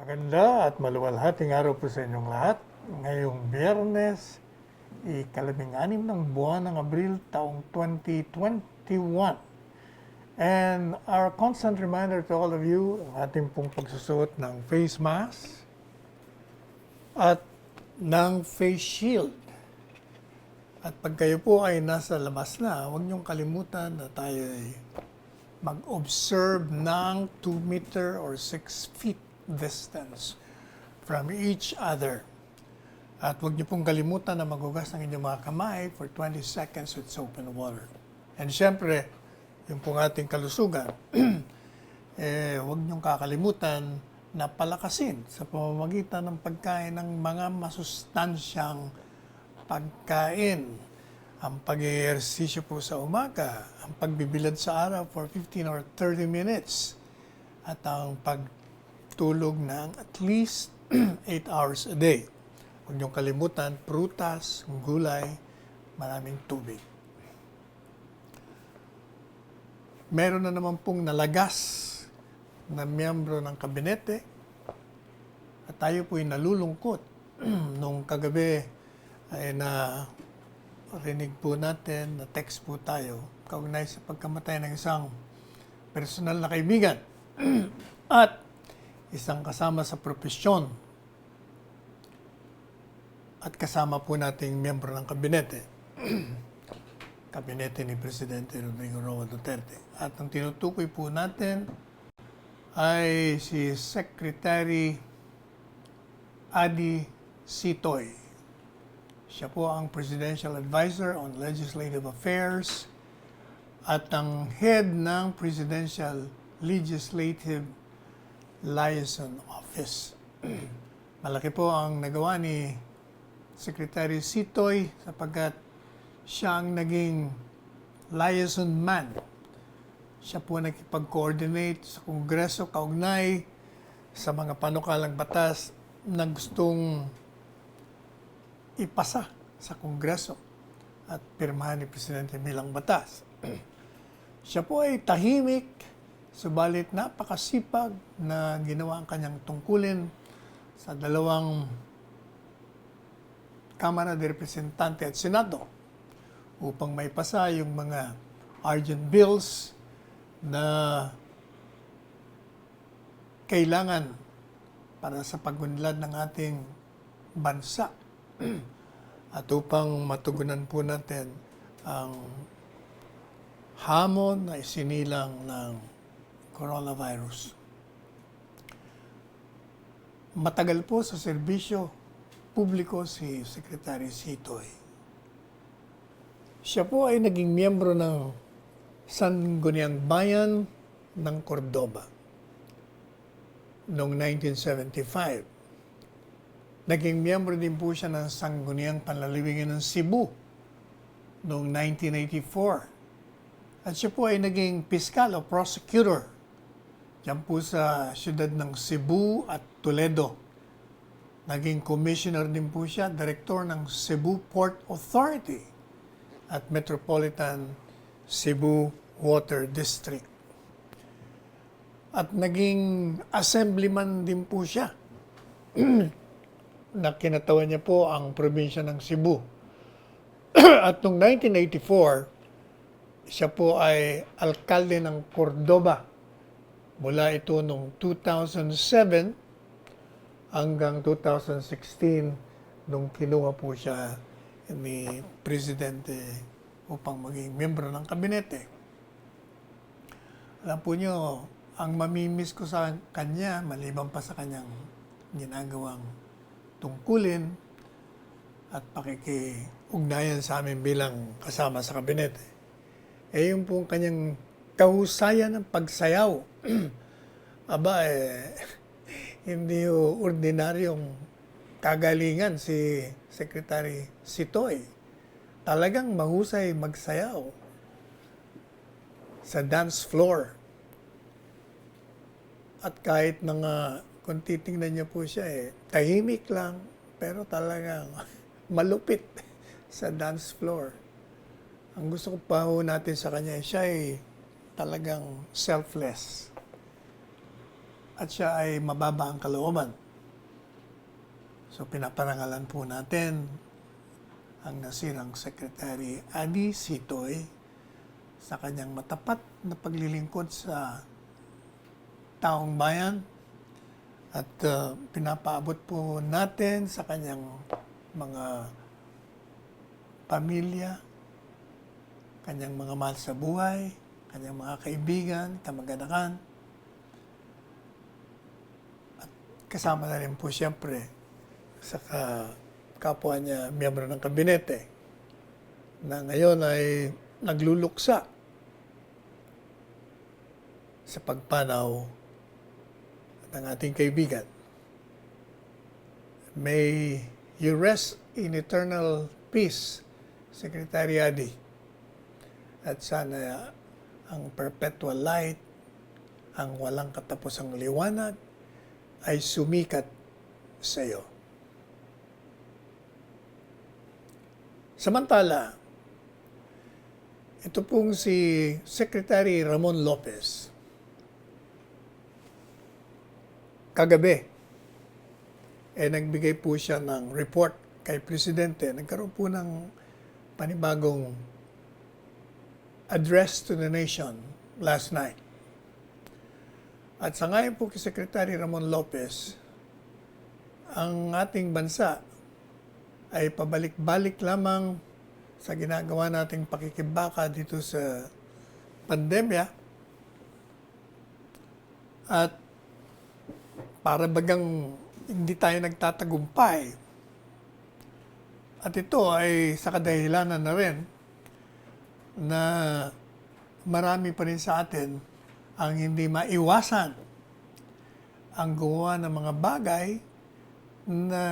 Maganda at maluwalhating araw po sa inyong lahat. Ngayong Biyernes, ika-16 ng buwan ng Abril taong 2021. And our constant reminder to all of you, ang ating pong pagsusuot ng face mask at ng face shield. At pag kayo po ay nasa labas na, huwag niyong kalimutan na tayo ay mag-observe ng 2 meter or 6 feet distance from each other. At huwag niyo pong kalimutan na maghugas ng inyong mga kamay for 20 seconds with soap and water. And syempre, yung pong ating kalusugan, huwag niyong kakalimutan na palakasin sa pamamagitan ng pagkain ng mga masustansyang pagkain. Ang pag-ehersisyo po sa umaga, ang pagbibilad sa araw for 15 or 30 minutes, at ang pagtulog ng at least 8 hours a day. Huwag niyong kalimutan, prutas, gulay, maraming tubig. Meron na naman pong nalagas na miyembro ng kabinete at tayo po'y nalulungkot. Nung kagabi ay rinig po natin, na text po tayo, kaugnay sa pagkamatay ng isang personal na kaibigan at isang kasama sa propesyon at kasama po nating miyembro ng kabinete, kabinete ni Presidente Rodrigo Roa Duterte. At ang tinutukoy po natin ay si Secretary Ady Sitoy. Siya po ang Presidential Advisor on Legislative Affairs at ang head ng Presidential Legislative Liaison Office. Malaki po ang nagawa ni Secretary Sitoy sapagkat siya ang naging liaison man. Siya po nakipag-coordinate sa Kongreso kaugnay sa mga panukalang batas na gustong ipasa sa Kongreso at pirmahan ni Presidente bilang batas. Siya po ay tahimik, subalit napakasipag na ginawa ang kanyang tungkulin sa dalawang Kamara de Representante at Senado upang maipasa yung mga urgent bills na kailangan para sa pagunlad ng ating bansa at upang matugunan po natin ang hamon na isinilang ng coronavirus. Matagal po sa serbisyo publiko si Secretary Sitoy. Siya po ay naging miyembro ng Sangguniang Bayan ng Cordoba noong 1975. Naging miyembro din po siya ng Sangguniang Panlalawigan ng Cebu noong 1984. At siya po ay naging piskal o prosecutor diyan po sa siyudad ng Cebu at Toledo. Naging commissioner din po siya, director ng Cebu Port Authority at Metropolitan Cebu Water District. At naging assemblyman din po siya na kinatawan niya po ang probinsya ng Cebu. At noong 1984, siya po ay alkalde ng Cordoba. Mula ito noong 2007 hanggang 2016 nung kinuha po siya ni Presidente upang maging miyembro ng kabinete. Alam po niyo, ang mamimiss ko sa kanya, maliban pa sa kanyang ginagawang tungkulin at pakikiugnayan sa amin bilang kasama sa kabinete, yung pong kanyang kahusayan ng pagsayaw. Aba, hindi ordinaryong kagalingan si Secretary Sitoy. Talagang mahusay magsayaw sa dance floor. At kahit mga, kung titingnan niyo po siya, tahimik lang, pero talagang malupit sa dance floor. Ang gusto ko pa ho natin sa kanya, siya ay talagang selfless. at siya ay mababa ang kalooban. So pinaparangalan po natin ang nasirang Secretary Adi Sitoy sa kanyang matapat na paglilingkod sa taong bayan at pinapaabot po natin sa kanyang mga pamilya, kanyang mga mahal sa buhay, kanyang mga kaibigan, kamag-anakan. At kasama na rin po siyempre sa kapwa niya, miyembro ng kabinete, na ngayon ay nagluluksa sa pagpanaw ng ating kaibigan. May you rest in eternal peace, Secretary Adi. At sana ang perpetual light, ang walang katapusang liwanag, ay sumikat sa iyo. Samantala, ito pong si Secretary Ramon Lopez, kagabi, nagbigay po siya ng report kay Presidente. Nagkaroon po ng panibagong address to the nation last night. At sa ngayon po kay Secretary Ramon Lopez, ang ating bansa ay pabalik-balik lamang sa ginagawa nating pakikibaka dito sa pandemya. At para bagang hindi tayo nagtatagumpay. At ito ay sa kadahilanan na rin na marami pa rin sa atin ang hindi maiwasan ang gumawa ng mga bagay na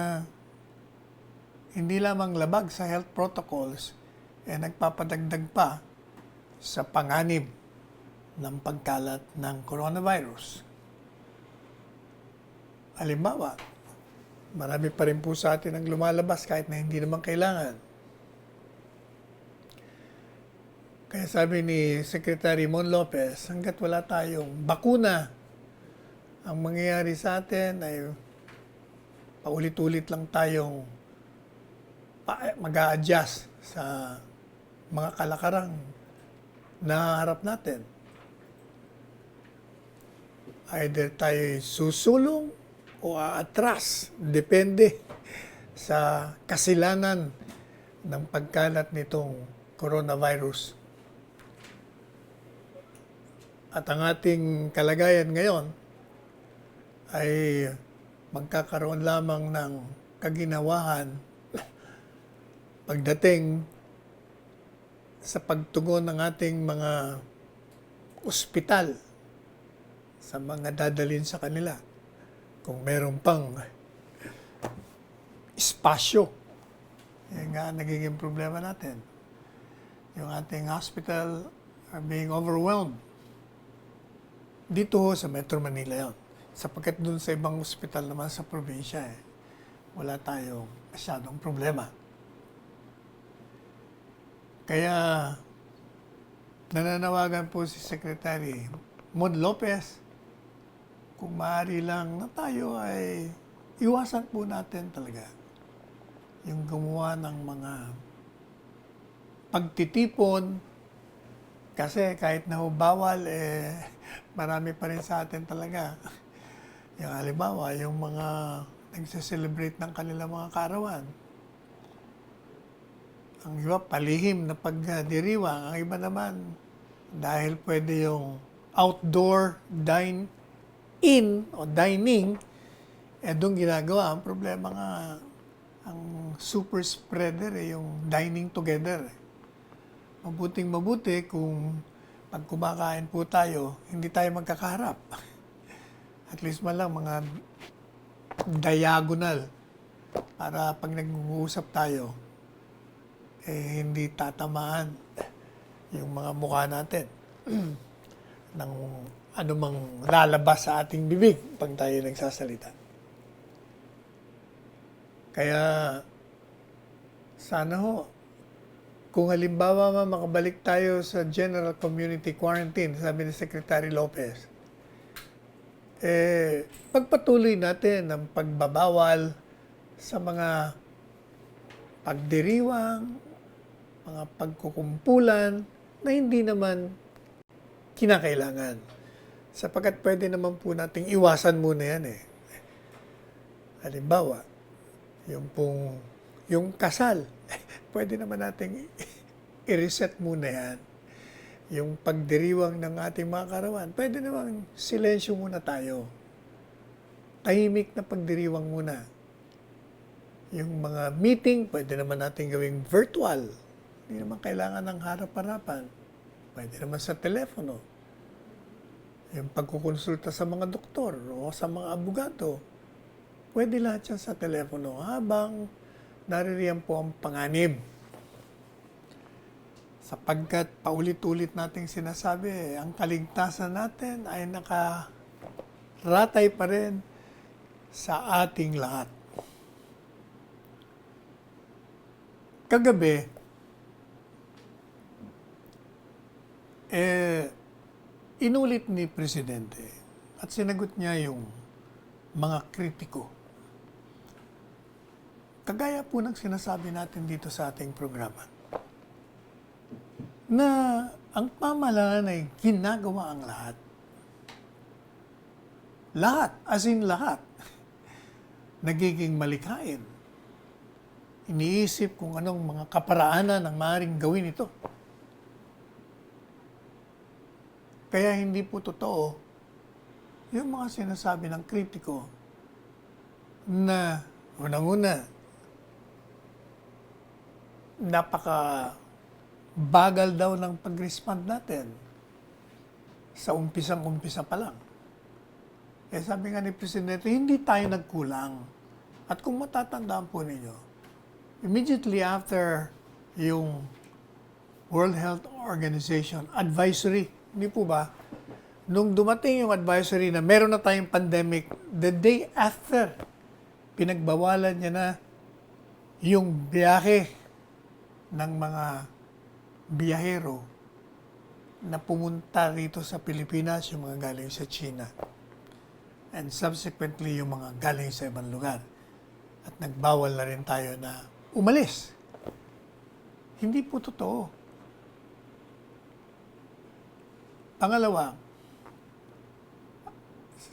hindi lamang labag sa health protocols, nagpapadagdag pa sa panganib ng pagkalat ng coronavirus. Halimbawa, marami pa rin po sa atin ang lumalabas kahit na hindi naman kailangan. Kaya sabi ni Secretary Mon Lopez, hanggat wala tayong bakuna, ang mangyayari sa atin ay paulit-ulit lang tayong mag-a-adjust sa mga kalakarang naharap natin. Either tayo susulong o aatras, depende sa kasilanan ng pagkalat nitong coronavirus. At ang ating kalagayan ngayon ay magkakaroon lamang ng kaginawahan pagdating sa pagtugon ng ating mga ospital sa mga dadalhin sa kanila. Kung meron pang espasyo, yan nga nagiging problema natin. Yung ating hospital are being overwhelmed. Dito sa Metro Manila yon. Sapagkat dun sa ibang ospital naman sa probinsya, wala tayong masyadong problema. Kaya nananawagan po si Secretary Mon Lopez, kung maaari lang na tayo ay iwasan po natin talaga yung gumawa ng mga pagtitipon, kasi kahit na bawal, marami pa rin sa atin talaga. Yung halimbawa, yung mga nagse-celebrate ng kanilang mga kaarawan. Ang iba, palihim na pagdiriwang. Ang iba naman, dahil pwede yung outdoor dine-in o dining, doon ginagawa. Ang problema nga, ang super spreader, yung dining together. Mabuting mabuti kung pag kumakain po tayo, hindi tayo magkakaharap. At least man lang mga diagonal para pag nag-uusap tayo, hindi tatamaan yung mga mukha natin ng anumang lalabas sa ating bibig pag tayo nagsasalita. Kaya sana ho, kung halimbawa makabalik tayo sa general community quarantine, sabi ni Secretary Lopez, pagpatuloy natin ang pagbabawal sa mga pagdiriwang, mga pagkukumpulan na hindi naman kinakailangan. Sapagkat pwede naman po nating iwasan muna yan eh. Halimbawa, yung kasal, pwede naman nating i-reset muna yan. Yung pagdiriwang ng ating mga karawan, pwede naman silensyo muna tayo. Tahimik na pagdiriwang muna. Yung mga meeting, pwede naman natin gawing virtual. Hindi naman kailangan ng harap-harapan. Pwede naman sa telepono. Yung pagkukonsulta sa mga doktor o sa mga abogado, pwede lahat yan sa telepono habang naririyan po ang panganib. Sapagkat paulit-ulit nating sinasabi, ang kaligtasan natin ay nakaratay pa rin sa ating lahat. Kagabi, inulit ni Presidente at sinagot niya yung mga kritiko. Kagaya po ng sinasabi natin dito sa ating programa, na ang pamahalaan ay ginagawa ang lahat. Lahat, as in lahat, nagiging malikhain. Iniisip kung anong mga kaparaanan ang maaaring gawin ito. Kaya hindi po totoo yung mga sinasabi ng kritiko na unang-una, napaka bagal daw ng pag-respond natin sa umpisang-umpisa pa lang. Sabi nga ni Presidente, hindi tayo nagkulang. At kung matatandaan po ninyo, immediately after yung World Health Organization advisory, hindi po ba, nung dumating yung advisory na meron na tayong pandemic, the day after, pinagbawalan niya na yung biyahe ng mga biyahero na pumunta rito sa Pilipinas, yung mga galing sa China. And subsequently, yung mga galing sa ibang lugar. At nagbawal na rin tayo na umalis. Hindi po totoo. Pangalawa,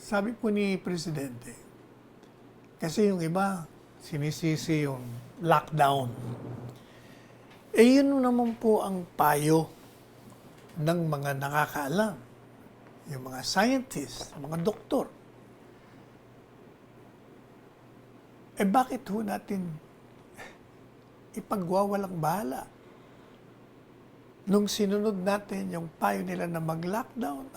sabi po ni Presidente, kasi yung iba, sinisisi yung lockdown. Yun naman po ang payo ng mga nakakaalam, yung mga scientists, mga doktor. Bakit ho natin ipagwawalang bahala? Nung sinunod natin yung payo nila na mag-lockdown,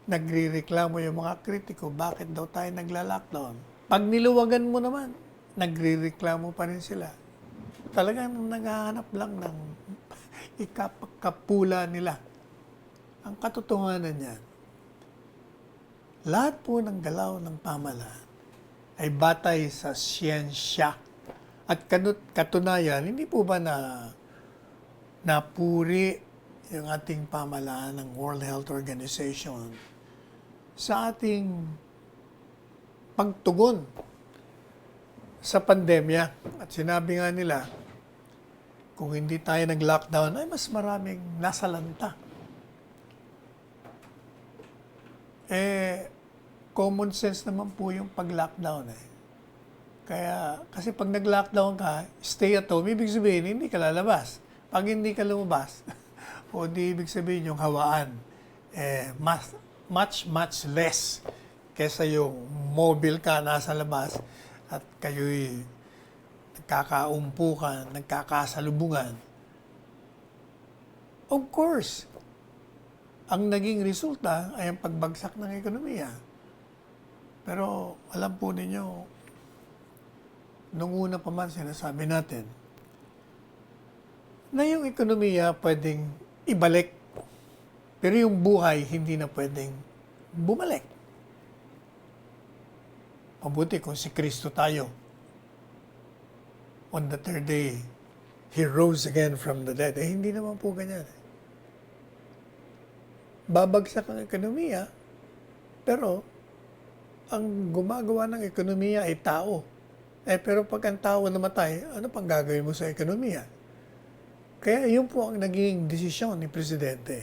nagrireklamo yung mga kritiko, bakit daw tayo nagla-lockdown? Pag niluwagan mo naman, nagrireklamo pa rin sila. Talagang naghahanap lang ng ikapagkapula nila. Ang katotohanan niyan, lahat po ng galaw ng pamahalaan ay batay sa siyensya. At katunayan, hindi po ba napuri yung ating pamahalaan ng World Health Organization sa ating pagtugon sa pandemya. At sinabi nga nila, kung hindi tayo nag-lockdown, ay mas maraming nasalanta. Common sense naman po yung pag-lockdown eh. Kasi pag nag-lockdown ka, stay at home, ibig sabihin, hindi ka lalabas. Pag hindi ka lumabas, o di ibig sabihin yung hawaan, much less kesa yung mobile ka nasa labas at kayo'y nagkakaumpukan, nagkakasalubungan. Of course, ang naging resulta ay ang pagbagsak ng ekonomiya. Pero alam po ninyo, nung una pa man sinasabi natin, na yung ekonomiya pwedeng ibalik, pero yung buhay hindi na pwedeng bumalik. Mabuti kung si Kristo tayo. On the third day, He rose again from the dead. Hindi naman po ganyan. Babagsak ang ekonomiya, Pero, ang gumagawa ng ekonomiya ay tao. Pero pag ang tao namatay, ano pang gagawin mo sa ekonomiya? Kaya yun po ang naging desisyon ni Presidente.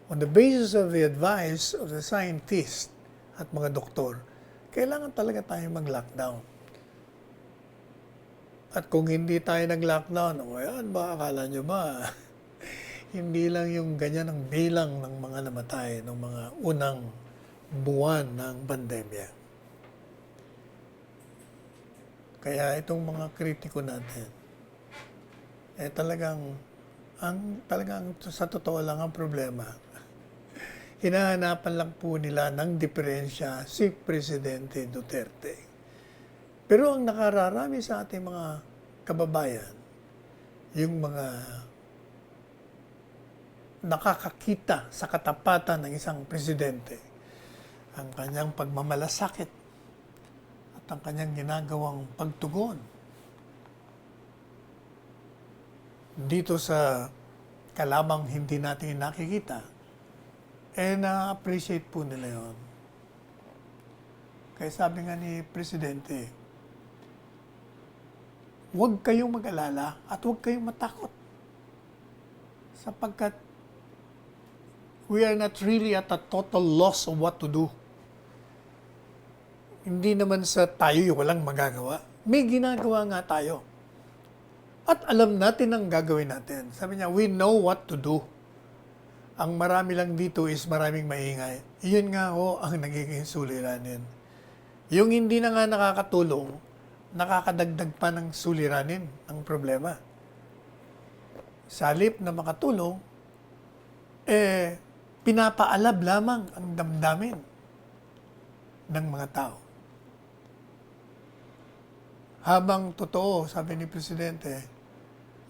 On the basis of the advice of the scientists at mga doktor, kailangan talaga tayo mag-lockdown. At kung hindi tayo nag-lockdown, o yan ba, akala nyo ba, hindi lang yung ganyan ang bilang ng mga namatay ng mga unang buwan ng pandemya. Kaya itong mga kritiko natin, talagang sa totoo lang ang problema, hinahanapan lang po nila ng diferensya si Presidente Duterte. Pero ang nakararami sa ating mga kababayan, yung mga nakakakita sa katapatan ng isang presidente, ang kanyang pagmamalasakit at ang kanyang ginagawang pagtugon dito sa kalamang hindi natin nakikita, na-appreciate po nila yun. Kaya sabi nga ni Presidente, huwag kayong mag-alala at huwag kayong matakot. Sapagkat we are not really at a total loss of what to do. Hindi naman sa tayo yung walang magagawa. May ginagawa nga tayo. At alam natin ang gagawin natin. Sabi niya, we know what to do. Ang marami lang dito is maraming maingay. Iyon nga ho ang nagiging suliranin. Yung hindi na nga nakakatulong, nakakadagdag pa ng suliranin ang problema. Sa halip na makatulong, pinapaalab lamang ang damdamin ng mga tao. Habang totoo, sabi ni Presidente,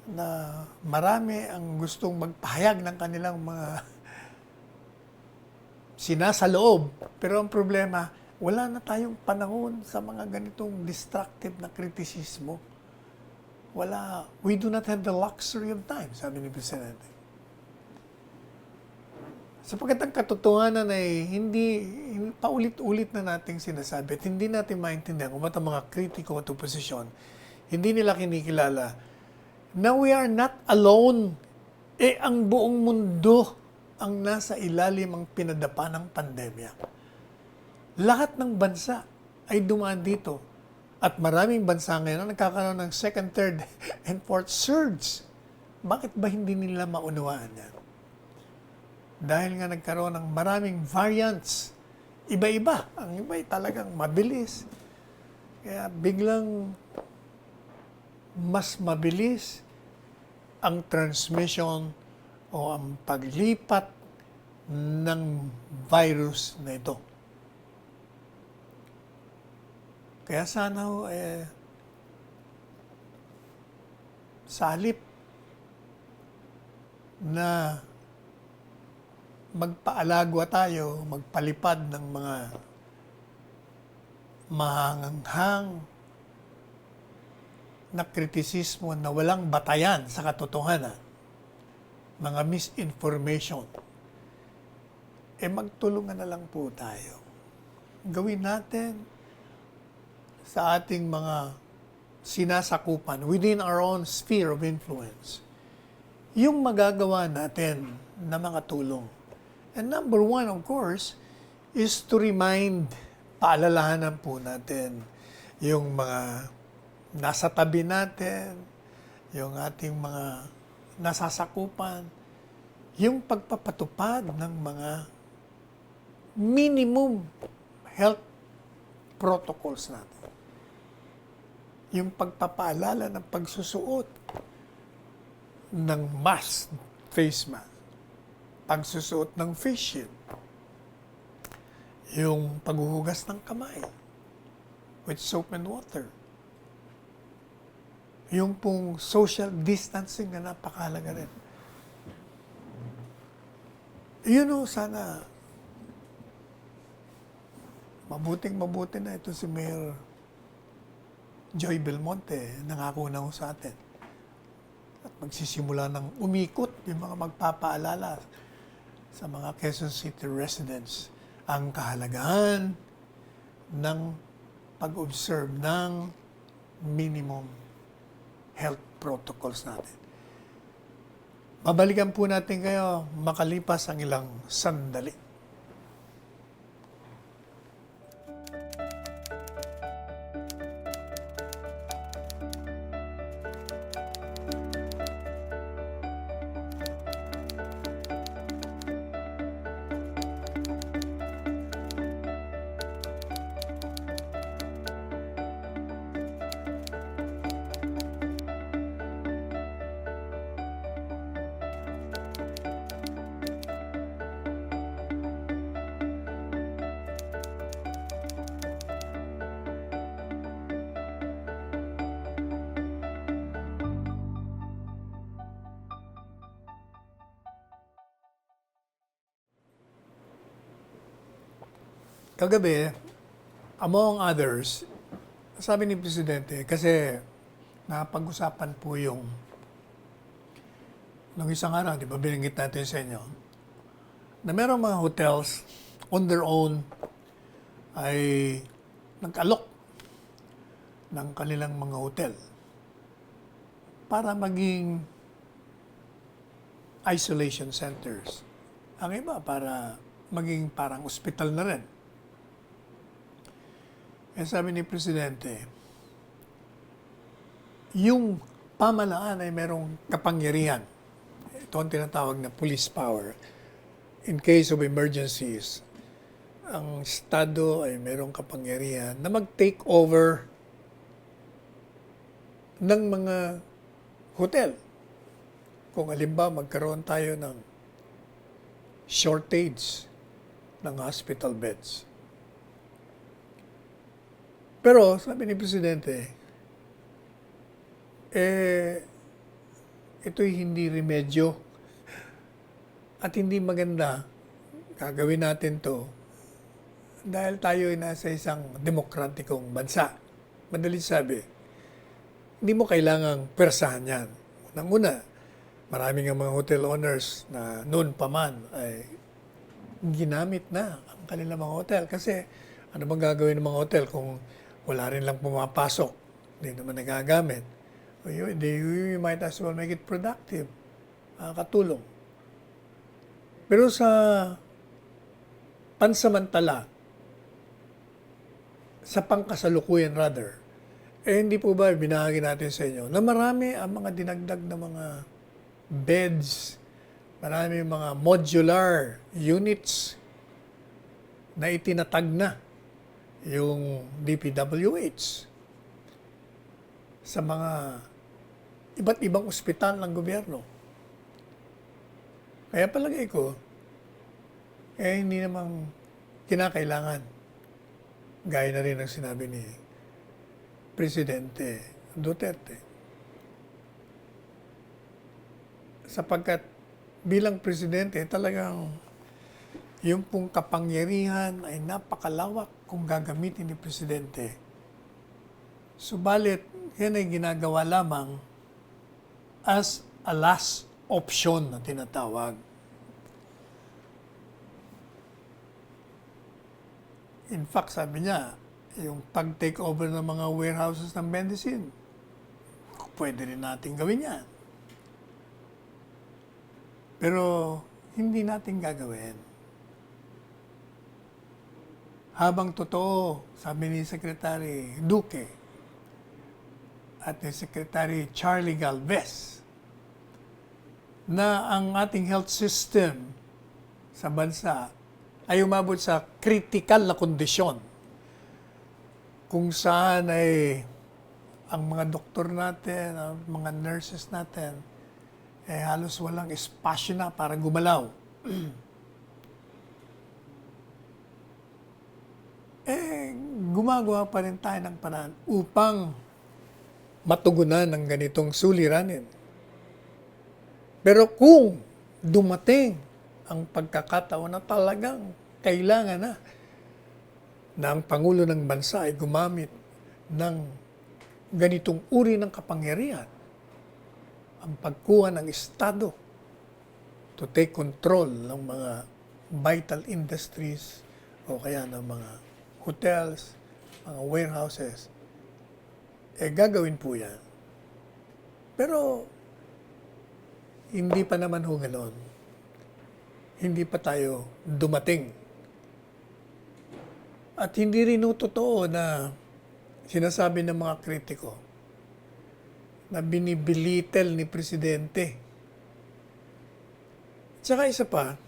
na marami ang gustong magpahayag ng kanilang mga sinasaloob. Pero ang problema, wala na tayong panahon sa mga ganitong destructive na kritisismo. We do not have the luxury of time, sabi ni Presidente. Sapagkat ang katotohanan ay hindi paulit-ulit na nating sinasabi at hindi natin maintindihan kung ba't ang mga kritiko at oposisyon, hindi nila kinikilala na we are not alone. Ang buong mundo ang nasa ilalim ang pinadapa ng pandemya. Lahat ng bansa ay dumaan dito. At maraming bansa ngayon ang nagkakaroon ng second, third, and fourth surge. Bakit ba hindi nila maunawaan yan? Dahil nga nagkaroon ng maraming variants. Iba-iba. Ang iba ay talagang mabilis. Kaya biglang mas mabilis ang transmission o ang paglipat ng virus na ito. Kaya sana sa halip na magpaalagwa tayo, magpalipad ng mga mahanghang na kritisismo na walang batayan sa katotohanan, mga misinformation, magtulungan na lang po tayo. Gawin natin sa ating mga sinasakupan within our own sphere of influence yung magagawa natin na mga tulong. And number one, of course, is to remind, paalalahanan po natin yung mga nasa tabi natin, yung ating mga nasasakupan, yung pagpapatupad ng mga minimum health protocols natin. Yung pagpapaalala ng pagsusuot ng mask, face mask, pagsusuot ng face shield, yung paghuhugas ng kamay with soap and water, yung pong social distancing na napakahalaga rin. Yun o, sana mabuting-mabuti na ito si Mayor Joy Belmonte, nangako na ho sa atin. At magsisimula ng umikot yung mga magpapaalala sa mga Quezon City residents ang kahalagahan ng pag-observe ng minimum health protocols natin. Babalikan po natin kayo makalipas ang ilang sandali. Kagabi, among others, sabi ni Presidente, kasi napag-usapan po yung nung isang araw, di ba binanggit natin sa inyo, na merong mga hotels on their own ay nag-alok ng kanilang mga hotel para maging isolation centers. Ang iba para maging parang ospital na rin. Eh, sabi ni Presidente, yung pamahalaan ay merong kapangyarihan. Ito ang tinatawag na police power. In case of emergencies, ang Estado ay merong kapangyarihan na mag-take over ng mga hotel. Kung halimbawa magkaroon tayo ng shortage ng hospital beds. Pero, sabi ni Presidente, ito'y hindi remedyo at hindi maganda. Gagawin natin to dahil tayo ay nasa isang demokratikong bansa. Madaling sabi, hindi mo kailangang pwersahan yan. Unang-una, maraming ang mga hotel owners na noon pa man ay ginamit na ang kanilang mga hotel. Kasi ano bang gagawin ng mga hotel kung wala rin lang pumapasok, hindi naman nagagamit. You might as well make it productive. Katulong. Pero sa pansamantala, sa pangkasalukuyan rather, hindi po ba binahagi natin sa inyo na marami ang mga dinagdag na mga beds, marami mga modular units na itinatag na yung DPWH sa mga iba't ibang ospital ng gobyerno. Kaya palagay ko, hindi namang kinakailangan. Gaya na rin ang sinabi ni Presidente Duterte. Sapagkat bilang Presidente, talagang yung pong kapangyarihan ay napakalawak kung gagamitin ni Presidente. Subalit, yan ay ginagawa lamang as a last option na tinatawag. In fact, sabi niya, yung pag-take over ng mga warehouses ng medicine, pwede rin natin gawin yan. Pero, hindi natin gagawin. Habang totoo, sabi ni Secretary Duque at ni Secretary Charlie Galvez, na ang ating health system sa bansa ay umabot sa critical na kondisyon kung saan ay ang mga doktor natin, ang mga nurses natin, halos walang espasyo na para gumalaw. Gumagawa pa rin tayo ng paraan upang matugunan ng ganitong suliranin. Pero kung dumating ang pagkakataon na talagang kailangan na ang Pangulo ng Bansa ay gumamit ng ganitong uri ng kapangyarihan, ang pagkuha ng Estado to take control ng mga vital industries o kaya ng mga hotels, mga warehouses, gagawin po yan. Pero, hindi pa naman ho ganon. Hindi pa tayo dumating. At hindi rin ho totoo na sinasabi ng mga kritiko na binibilitel ni Presidente. Tsaka isa pa,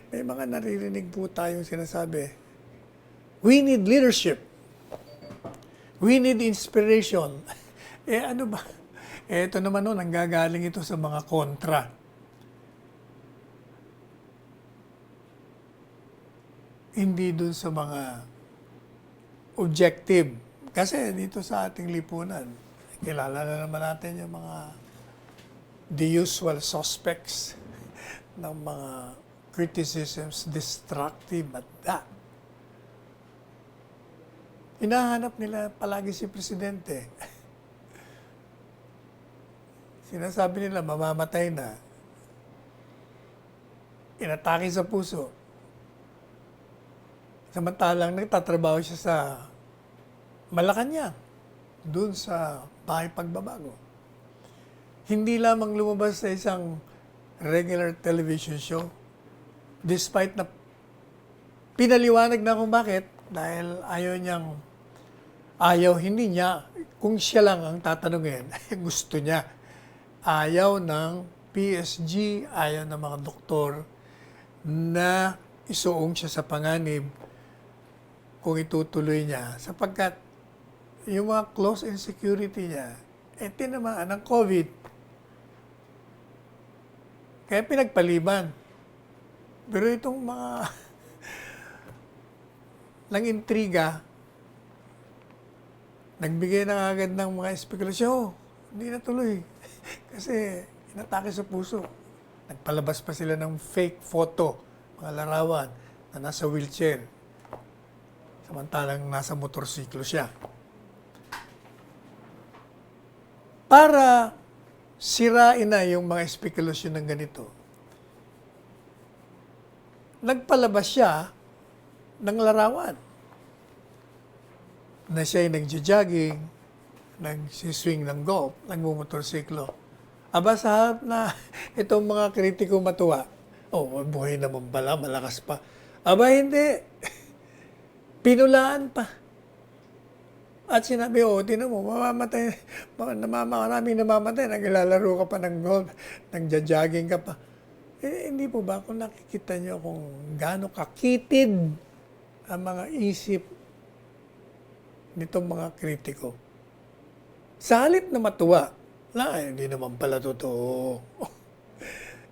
may mga naririnig po tayong sinasabi, we need leadership. We need inspiration. Ano ba? Ito naman nun, nanggagaling ito sa mga kontra. Hindi dun sa mga objective. Kasi dito sa ating lipunan, kilala na naman natin yung mga the usual suspects ng mga criticisms, destructive at that. Hinahanap nila palagi si Presidente. Sinasabi nila mamamatay na. Inatake sa puso. Samantalang nagtatrabaho siya sa Malacanang, dun sa Bahay Pagbabago. Hindi lamang lumabas sa isang regular television show, despite na pinaliwanag na kung bakit, dahil hindi niya, kung siya lang ang tatanungin, gusto niya. Ayaw ng PSG, ayaw ng mga doktor na isuong siya sa panganib kung itutuloy niya. Sapagkat yung mga close and security niya, tinamaan ng COVID. Kaya pinagpaliban. Pero itong mga lang intriga, nagbigay na agad ng mga espekulasyon. Hindi natuloy. Kasi inatake sa puso. Nagpalabas pa sila ng fake photo, mga larawan, na nasa wheelchair. Samantalang nasa motorsiklo siya. Para sirain na yung mga espekulasyon ng ganito, nagpalabas siya ng larawan na siya'y nagja-jogging, nagsiswing ng golf, nagmumotorsiklo. Aba, sa harap na itong mga kritiko matuwa, buhay naman pala, malakas pa. Aba, hindi. Pinulaan pa. At sinabi, tinan mo, mamamatay, maraming namamatay, naglalaro ka pa ng golf, nagja-jogging ka pa. Hindi po ba, kung nakikita niyo kung gaano kakitid ang mga isip nitong mga kritiko. Sa halip na matuwa, hindi naman pala totoo.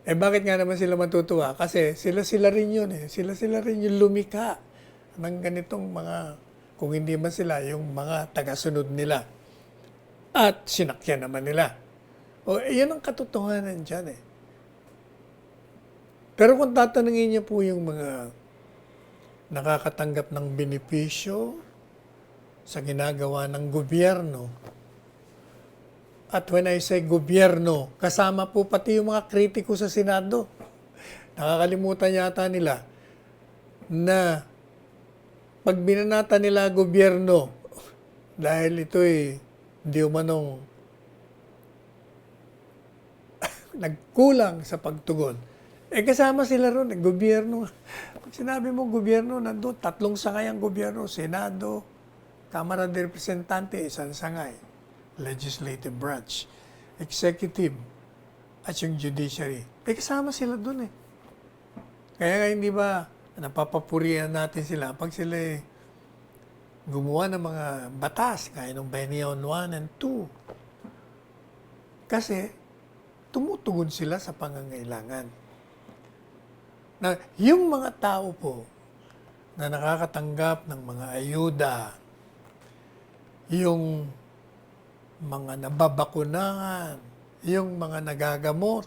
Bakit nga naman sila matutuwa? Kasi sila rin yun Sila rin yung lumika ng ganitong mga, kung hindi man sila, yung mga tagasunod nila. At sinakyan naman nila. Yun ang katotohanan dyan Pero kung tatanungin niyo po yung mga nakakatanggap ng benepisyo sa ginagawa ng gobyerno, at when I say gobyerno, kasama po pati yung mga kritiko sa Senado. Nakakalimutan yata nila na pag binanata nila gobyerno, dahil ito'y di umanong nagkulang sa pagtugon, kasama sila ron, gobyerno. Pag sinabi mo gobyerno, nandun, 3 sangay ang gobyerno, Senado, Kamara de Representante, isang sangay. Legislative branch, executive, at yung judiciary. Kasama sila dun Kaya nga hindi ba napapapurihan natin sila pag sila gumawa ng mga batas, gaya ng Benyon 1 and 2. Kasi tumutugon sila sa pangangailangan. Na yung mga tao po na nakakatanggap ng mga ayuda, yung mga nababakunahan, yung mga nagagamot,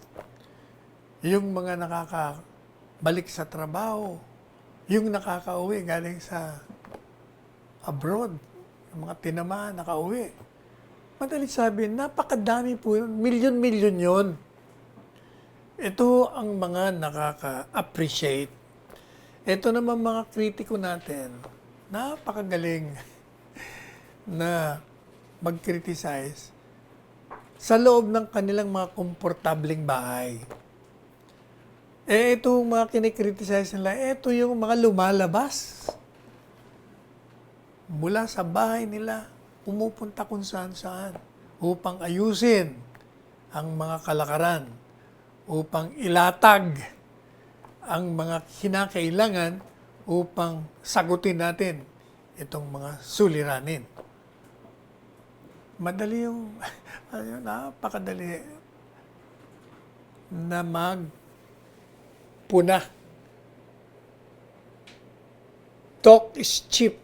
yung mga nakakabalik sa trabaho, yung nakakauwi galing sa abroad, yung mga tinamaan, nakauwi. Madalit sabihin, napakadami po yun, milyon-milyon yun. Ito ang mga nakaka-appreciate Ito naman mga kritiko natin, napakagaling na mag-criticize sa loob ng kanilang mga komportabling bahay. Ito mga kinikriticize nila, ito yung mga lumalabas mula sa bahay nila, pumupunta kung saan-saan upang ayusin ang mga kalakaran, upang ilatag ang mga kinakailangan upang sagutin natin itong mga suliranin. Madali yung, napakadali na magpuna. Talk is cheap.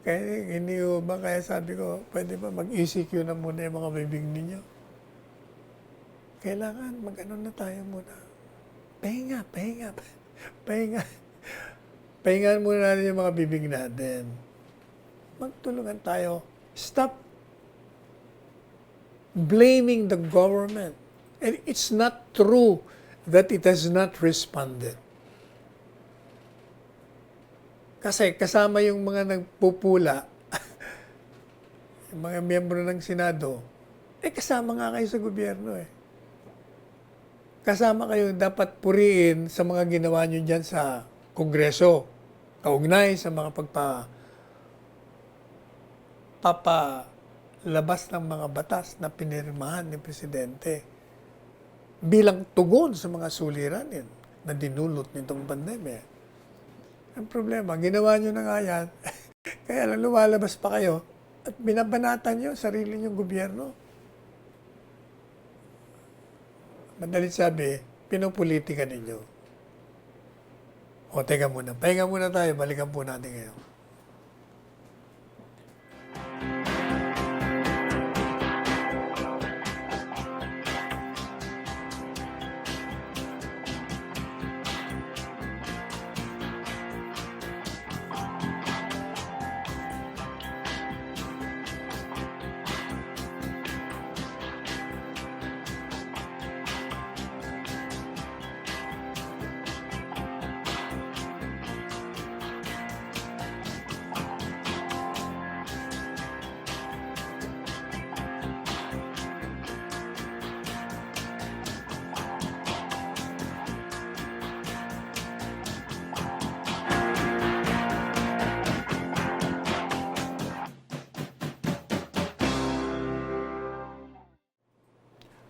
Kaya hindi ko ba, kaya sabi ko, pwede ba mag-ECQ na muna yung mga bibig ninyo? Kailangan mag-ano na tayo muna. Pahinga. Pahingaan muna natin yung mga bibig natin. Magtulungan tayo. Stop blaming the government. And it's not true that it has not responded. Kasi kasama yung mga nagpupula, yung mga miyembro ng Senado, kasama nga kayo sa gobyerno eh. Kasama kayo dapat puriin sa mga ginawa nyo dyan sa Kongreso, kaugnay sa mga papalabas ng mga batas na pinirmahan ni Presidente bilang tugon sa mga suliranin na dinulot nitong pandemya. Ang problema, ginawa nyo na nga yan, kaya lang lumalabas pa kayo at binabanatan nyo sarili nyong gobyerno. Madalit sabi, pinopolitika ninyo. O, teka muna. Pahinga muna tayo. Balikan po natin ngayon.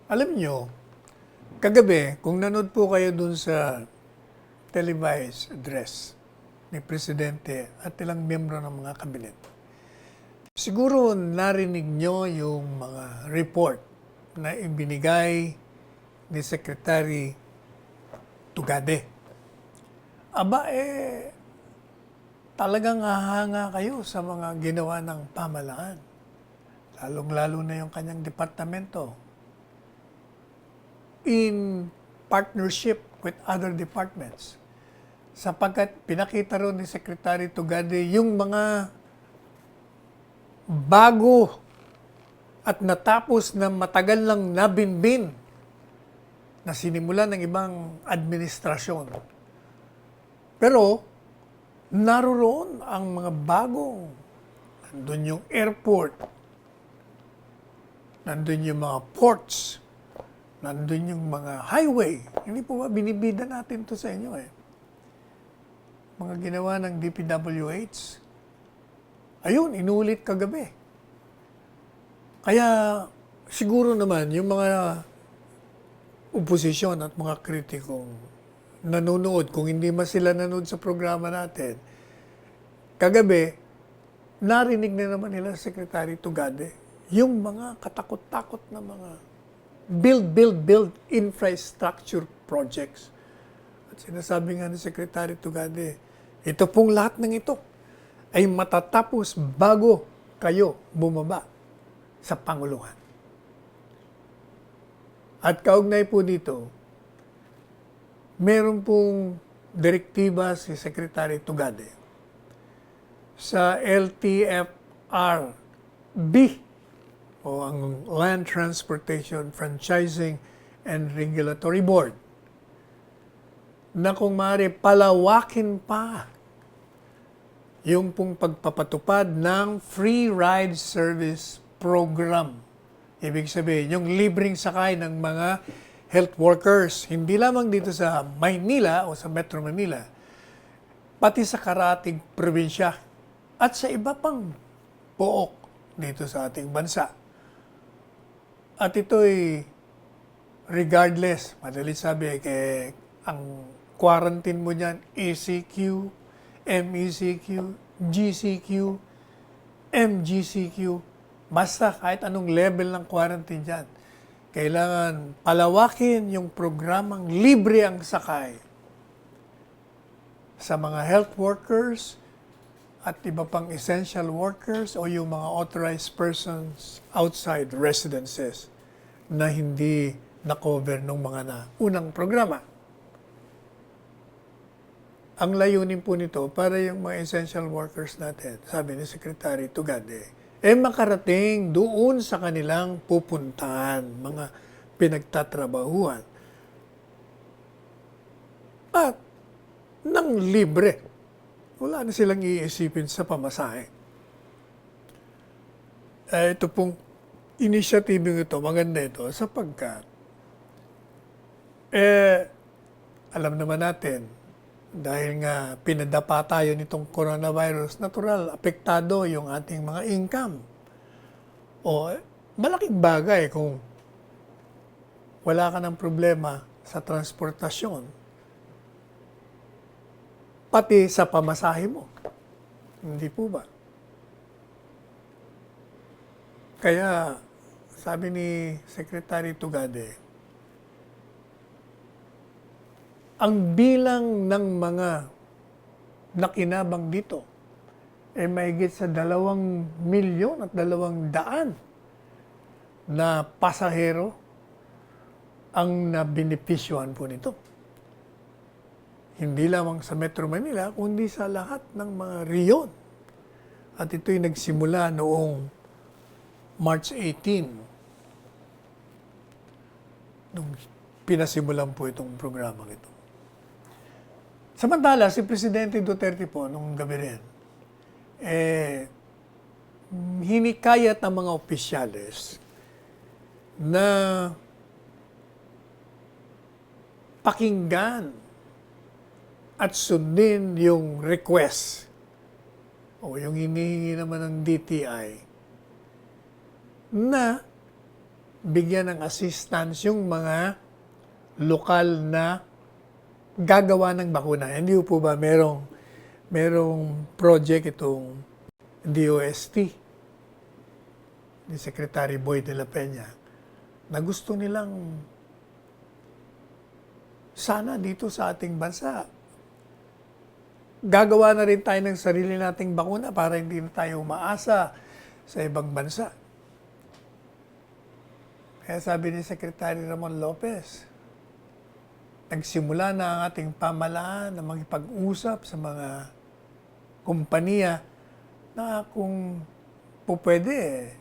Alam nyo, kagabi, kung nanood po kayo dun sa televised address ni Presidente at ilang miyembro ng mga kabinet, siguro narinig nyo yung mga report na ibinigay ni Secretary Tugade. Aba, talagang hahanga kayo sa mga ginawa ng pamahalaan. Lalong-lalo na yung kanyang departamento in partnership with other departments. Sapagkat pinakita ron ni Secretary Tugade yung mga bago at natapos na matagal lang nabinbin na sinimulan ng ibang administrasyon. Pero naroon ang mga bagong, nandun yung airport, nandun yung mga ports, nandun yung mga highway. Hindi po ba binibida natin to sa inyo eh. Mga ginawa ng DPWH. Ayun, inulit kagabi. Kaya siguro naman yung mga oposisyon at mga kritikong nanonood, kung hindi man sila nanood sa programa natin, kagabi, narinig na naman nila Secretary Tugade yung mga katakot-takot na mga build infrastructure projects. At sinasabi nga ni Secretary Tugade, ito pong lahat ng ito ay matatapos bago kayo bumaba sa Panguluhan. At kaugnay po dito, meron pong direktiba si Secretary Tugade sa LTFRB o ang Land Transportation Franchising and Regulatory Board na kung maaari palawakin pa yung pong pagpapatupad ng free ride service program. Ibig sabihin, yung libreng sakay ng mga health workers, hindi lamang dito sa Maynila o sa Metro Manila, pati sa karatig probinsya at sa iba pang pook dito sa ating bansa. At ito'y regardless, madali sabi, ang quarantine mo dyan, ECQ, MECQ, GCQ, MGCQ, basta kahit anong level ng quarantine dyan, kailangan palawakin yung programang libre ang sakay sa mga health workers at iba pang essential workers o yung mga authorized persons outside residences na hindi na-cover ng mga unang programa. Ang layunin po nito para yung mga essential workers natin, sabi ni Secretary Tugade, makarating doon sa kanilang pupuntahan, mga pinagtatrabahuan. At nang libre. Wala na silang iisipin sa pamasahe. Ito pong initiative ito, maganda ito, sapagkat alam naman natin, dahil nga pinadapa tayo nitong coronavirus, natural, apektado yung ating mga income. O malaking bagay kung wala ka ng problema sa transportasyon, pati sa pamasahe mo. Hindi po ba? Kaya, sabi ni Secretary Tugade, ang bilang ng mga nakinabang dito mahigit sa 2,200,000 na pasahero ang nabenepisyohan po nito. Hindi lamang sa Metro Manila, kundi sa lahat ng mga riyon. At ito'y nagsimula noong March 18, nung pinasimulan po itong programa ito. Samantala, si Presidente Duterte po, nung gabi rin, hinikayat ang mga opisyales na pakinggan at sundin yung request o yung hinihingi naman ng DTI na bigyan ng assistance yung mga lokal na gagawa ng bakuna. Hindi po ba merong project itong DOST ni Secretary Boy de la Peña na gusto nilang sana dito sa ating bansa gagawa na rin tayo ng sarili nating bakuna para hindi na tayo umaasa sa ibang bansa. Kaya sabi ni Secretary Ramon Lopez, nagsimula na ang ating pamahalaan na makipag-usap sa mga kumpanya na kung po pwede,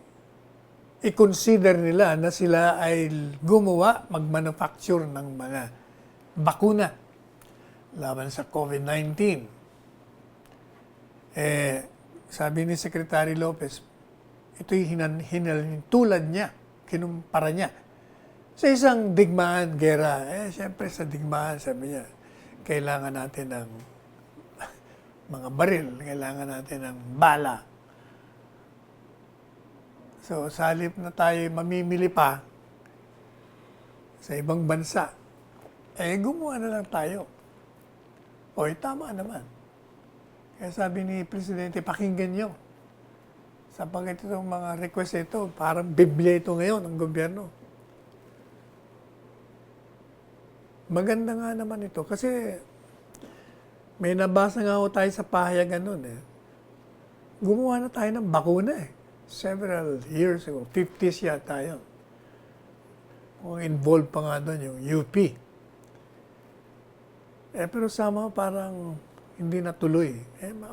i-consider nila na sila ay gumawa, mag-manufacture ng mga bakuna laban sa COVID-19. Sabi ni Secretary Lopez, ito'y hinalintulad niya, kinumpara niya sa isang digmaan, gera. Siyempre sa digmaan, sabi niya, kailangan natin ng mga baril, kailangan natin ng bala. So, sa halip na tayo mamimili pa sa ibang bansa, gumawa na lang tayo. Tama naman. Kaya sabi ni Presidente, pakinggan nyo. Sapagkat itong mga request ito, parang Biblia ito ngayon ng gobyerno. Maganda nga naman ito kasi may nabasa nga ako tayo sa pahayagan nun Gumawa na tayo ng bakuna several years ago, 50s yata yun. Kung involved pa nga doon yung UP. Pero sama parang hindi natuloy.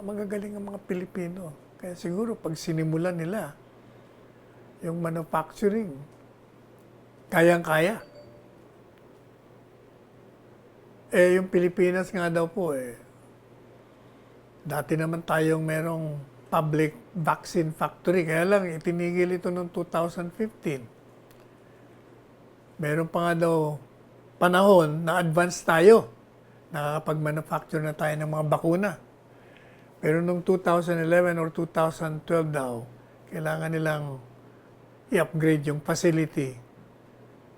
Magagaling ang mga Pilipino. Kaya siguro pag sinimulan nila yung manufacturing, kayang-kaya. Yung Pilipinas nga daw po dati naman tayong merong public vaccine factory, kaya lang itinigil ito noong 2015. Meron pa nga daw panahon na advance tayo. Nakakapag-manufacture na tayo ng mga bakuna. Pero noong 2011 or 2012 daw, kailangan nilang i-upgrade yung facility.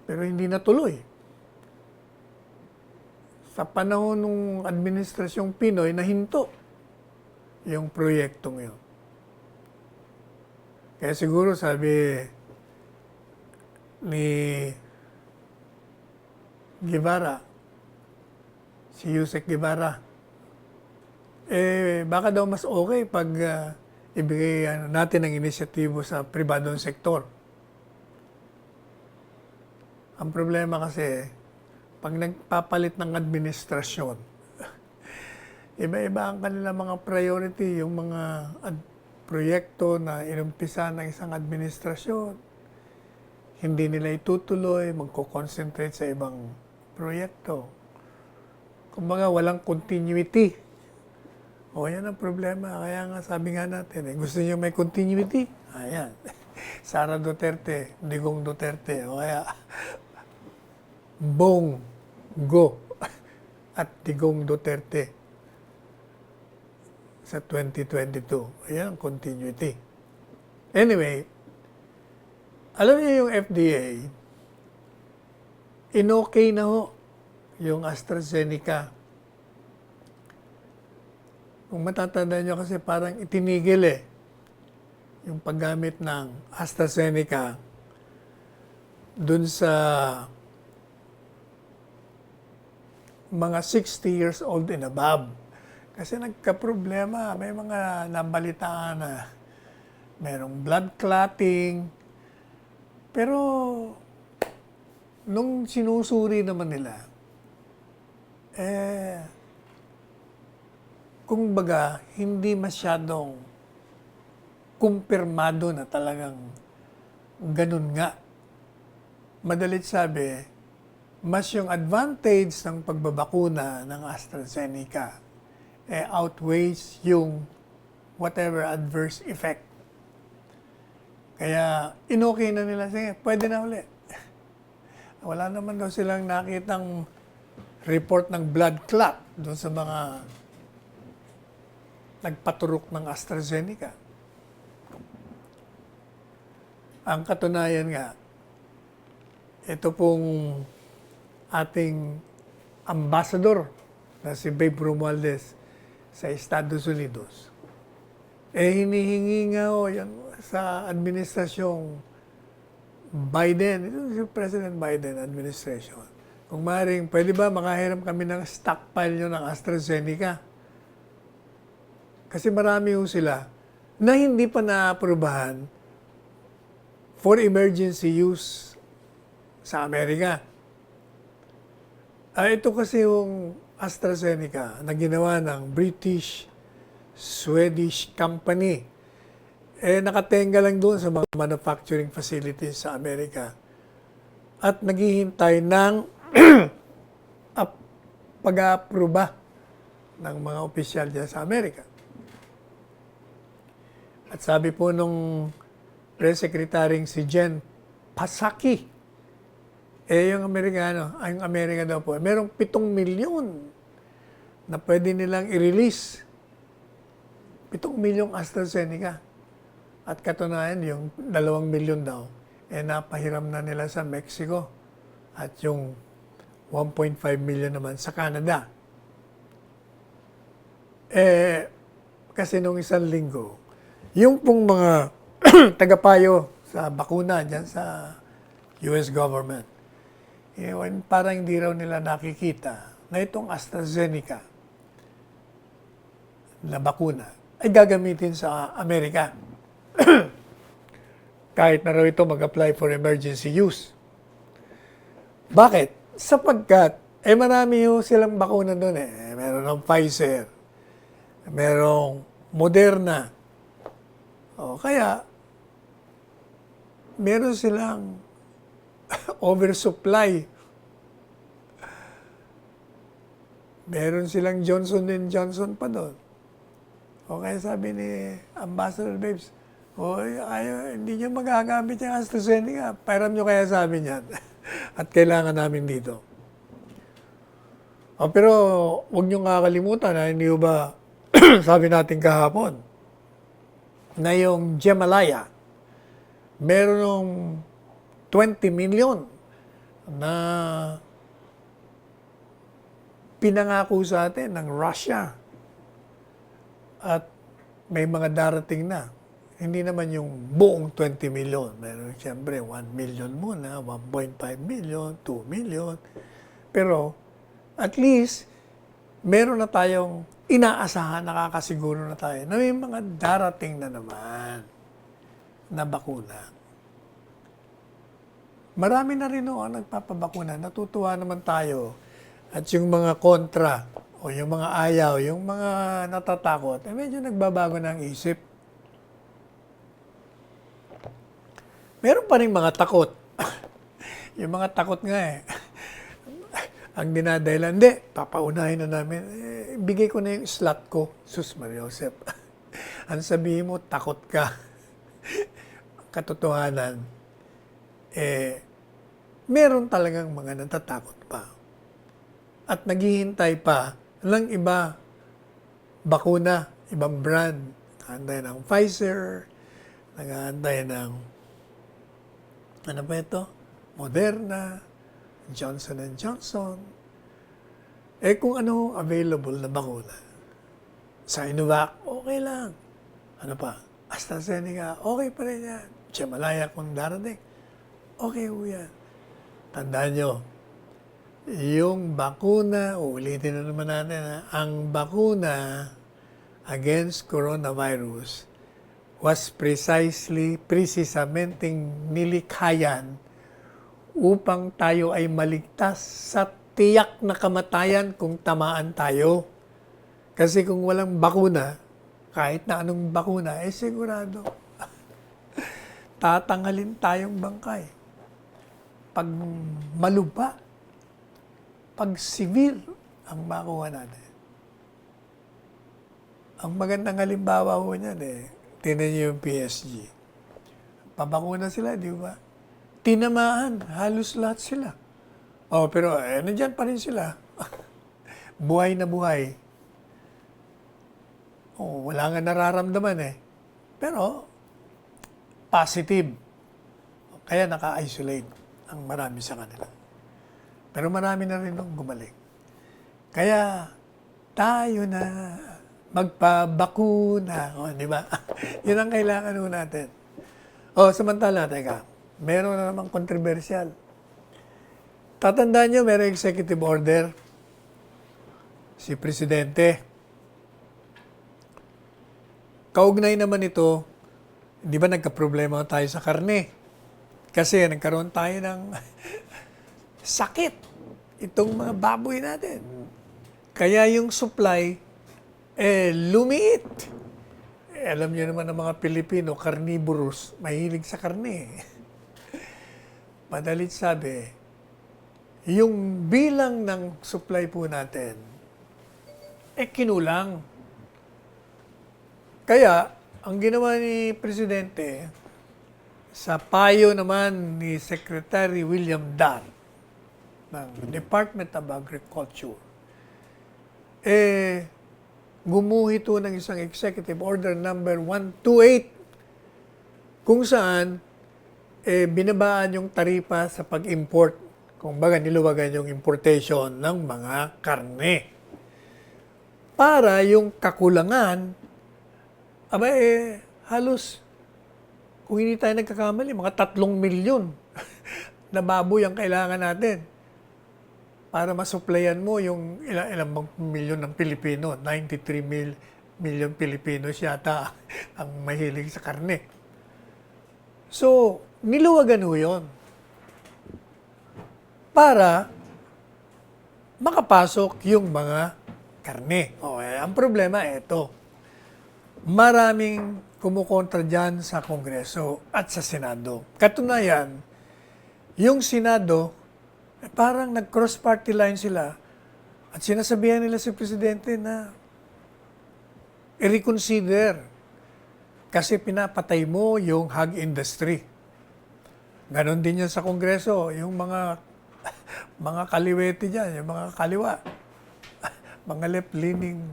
Pero hindi natuloy. Sa panahon ng administrasyong Pinoy, nahinto yung proyektong yun. Kaya siguro sabi ni Guevara, si Yusek Guevara, baka daw mas okay pag ibigay natin ang inisyatibo sa pribadong sektor. Ang problema kasi, pag nagpapalit ng administrasyon, iba-iba ang kanilang mga priority, yung mga proyekto na inumpisa ng isang administrasyon, hindi nila itutuloy, magko-concentrate sa ibang proyekto. Kumbaga, walang continuity. Yan ang problema. Kaya nga, sabi nga natin, gusto niyo may continuity? Ayan. Sara Duterte, Digong Duterte. O kaya, Bong Go at Digong Duterte sa 2022. Ayan ang continuity. Anyway, alam niyo yung FDA, in-okay na ho yung AstraZeneca. Kung matatanda nyo kasi parang itinigil yung paggamit ng AstraZeneca dun sa mga 60 years old and above. Kasi nagka-problema, may mga nabalitaan na merong blood clotting. Pero nung sinusuri naman nila, kumbaga, hindi masyadong kumpirmado na talagang ganun nga. Madalit sabi, mas yung advantage ng pagbabakuna ng AstraZeneca outweighs yung whatever adverse effect. Kaya, in-okay na nila, sige, pwede na ulit. Wala naman daw silang nakitang report ng blood clot doon sa mga nagpaturok ng AstraZeneca. Ang katunayan nga, ito pong ating ambassador na si Babe Romualdez sa Estados Unidos, hinihingi nga yan sa administrasyong Biden, ito si President Biden administration. Kung maaaring, pwede ba makahiram kami ng stockpile nyo ng AstraZeneca? Kasi marami ho sila na hindi pa naaprubahan for emergency use sa Amerika. Ito kasi yung AstraZeneca na ginawa ng British Swedish company. Nakatenga lang doon sa mga manufacturing facilities sa Amerika. At naghihintay ng pag-aapruba ng mga opisyal dyan sa Amerika. At sabi po nung press secretary si Jen Psaki, yung Amerika daw po, merong 7 milyon na pwede nilang i-release. 7 milyong AstraZeneca. At katunayan, yung 2 milyon daw, napahiram na nila sa Mexico. At yung 1.5 million naman sa Canada. Kasi nung isang linggo, yung pong mga tagapayo sa bakuna dyan sa US government, parang hindi raw nila nakikita na itong AstraZeneca na bakuna ay gagamitin sa Amerika. Kahit na raw ito mag-apply for emergency use. Bakit? Sapagkat, marami ho silang bakuna doon Meron ng Pfizer, merong Moderna. Kaya, meron silang oversupply Meron silang Johnson Johnson pa doon. O kaya sabi ni Ambassador Babes, o hindi nyo magagamit yung AstraZeneca. Pairam nyo kaya sa amin yan. At kailangan namin dito. Pero huwag nyo kakalimutan na hindi ba sabi natin kahapon na yung Gemalaya, meron ng 20 million na pinangako sa atin ng Russia. At may mga darating na. Hindi naman yung buong 20 million. Meron siyempre 1 million muna, 1.5 million, 2 million. Pero at least meron na tayong inaasahan, nakakasiguro na tayo na may mga darating na naman na bakuna. Marami na rin ang nagpapabakuna. Natutuwa naman tayo. At yung mga kontra o yung mga ayaw, yung mga natatakot, medyo nagbabago ng isip. Meron pa rin mga takot. Yung mga takot nga ang dinadahilan, hindi, papaunahin na namin. Bigay ko na yung slot ko. Sus Maria Josep. Ang sabihin mo, takot ka. Katotohanan, meron talagang mga natatakot pa. At naghihintay pa ng iba, bakuna, ibang brand. Nag-aantay ng Pfizer, nag-aantay ng, ano ba ito? Moderna, Johnson Johnson. Kung ano available na bakuna. Sinovac, okay lang. Ano pa? AstraZeneca, okay pa rin yan. Gemalaya kung darating, okay po yan. Tandaan nyo, yung bakuna, ulitin na naman natin, ang bakuna against coronavirus was precisamente nilikhayan upang tayo ay maligtas sa tiyak na kamatayan kung tamaan tayo. Kasi kung walang bakuna, kahit na anong bakuna, sigurado, tatanghalin tayong bangkay. Pag malupa, pag severe ang makuha natin. Ang magandang halimbawa ho niyan tinan niyo yung PSG. Pabakuna sila, di ba? Tinamaan, halos lahat sila. Pero nandyan pa rin sila. Buhay na buhay. Wala nga nararamdaman Pero, positive. Kaya naka-isolate ang marami sa kanila. Pero marami na rin nung gumaling. Kaya, tayo na magpabakuna. Di ba? Yun ang kailangan natin. Samantala, teka, meron na namang controversial. Tatandaan nyo, merong executive order. Si Presidente. Kaugnay naman ito, di ba nagka-problema tayo sa karne? Kasi nagkaroon tayo ng sakit. Itong mga baboy natin. Kaya yung supply, lumiit. Alam niyo naman ng mga Pilipino, carnivorous, mahilig sa karne. Madalit sabi, yung bilang ng supply po natin, kinulang. Kaya, ang ginawa ni Presidente, sa payo naman ni Secretary William Dunn ng Department of Agriculture, gumuhit ng isang Executive Order number 128 kung saan binabaan yung taripa sa pag-import. Kung baga niluwagan yung importation ng mga karne. Para yung kakulangan, halos, kung hindi tayo nagkakamali, mga 3 milyon na baboy ang kailangan natin para masupplyan mo yung ilang milyon ng Pilipino. 93 million Pilipinos yata ang mahilig sa karne. So, niluwagan ho yun para makapasok yung mga karne. Ang problema, ito. Maraming kumukontra dyan sa Kongreso at sa Senado. Katunayan, yung Senado, parang nag-cross-party line sila At sinasabihan nila si Presidente na i-reconsider kasi pinapatay mo yung hog industry. Ganon din yan sa Kongreso, yung mga mga kaliwete dyan, yung mga kaliwa, mga left-leaning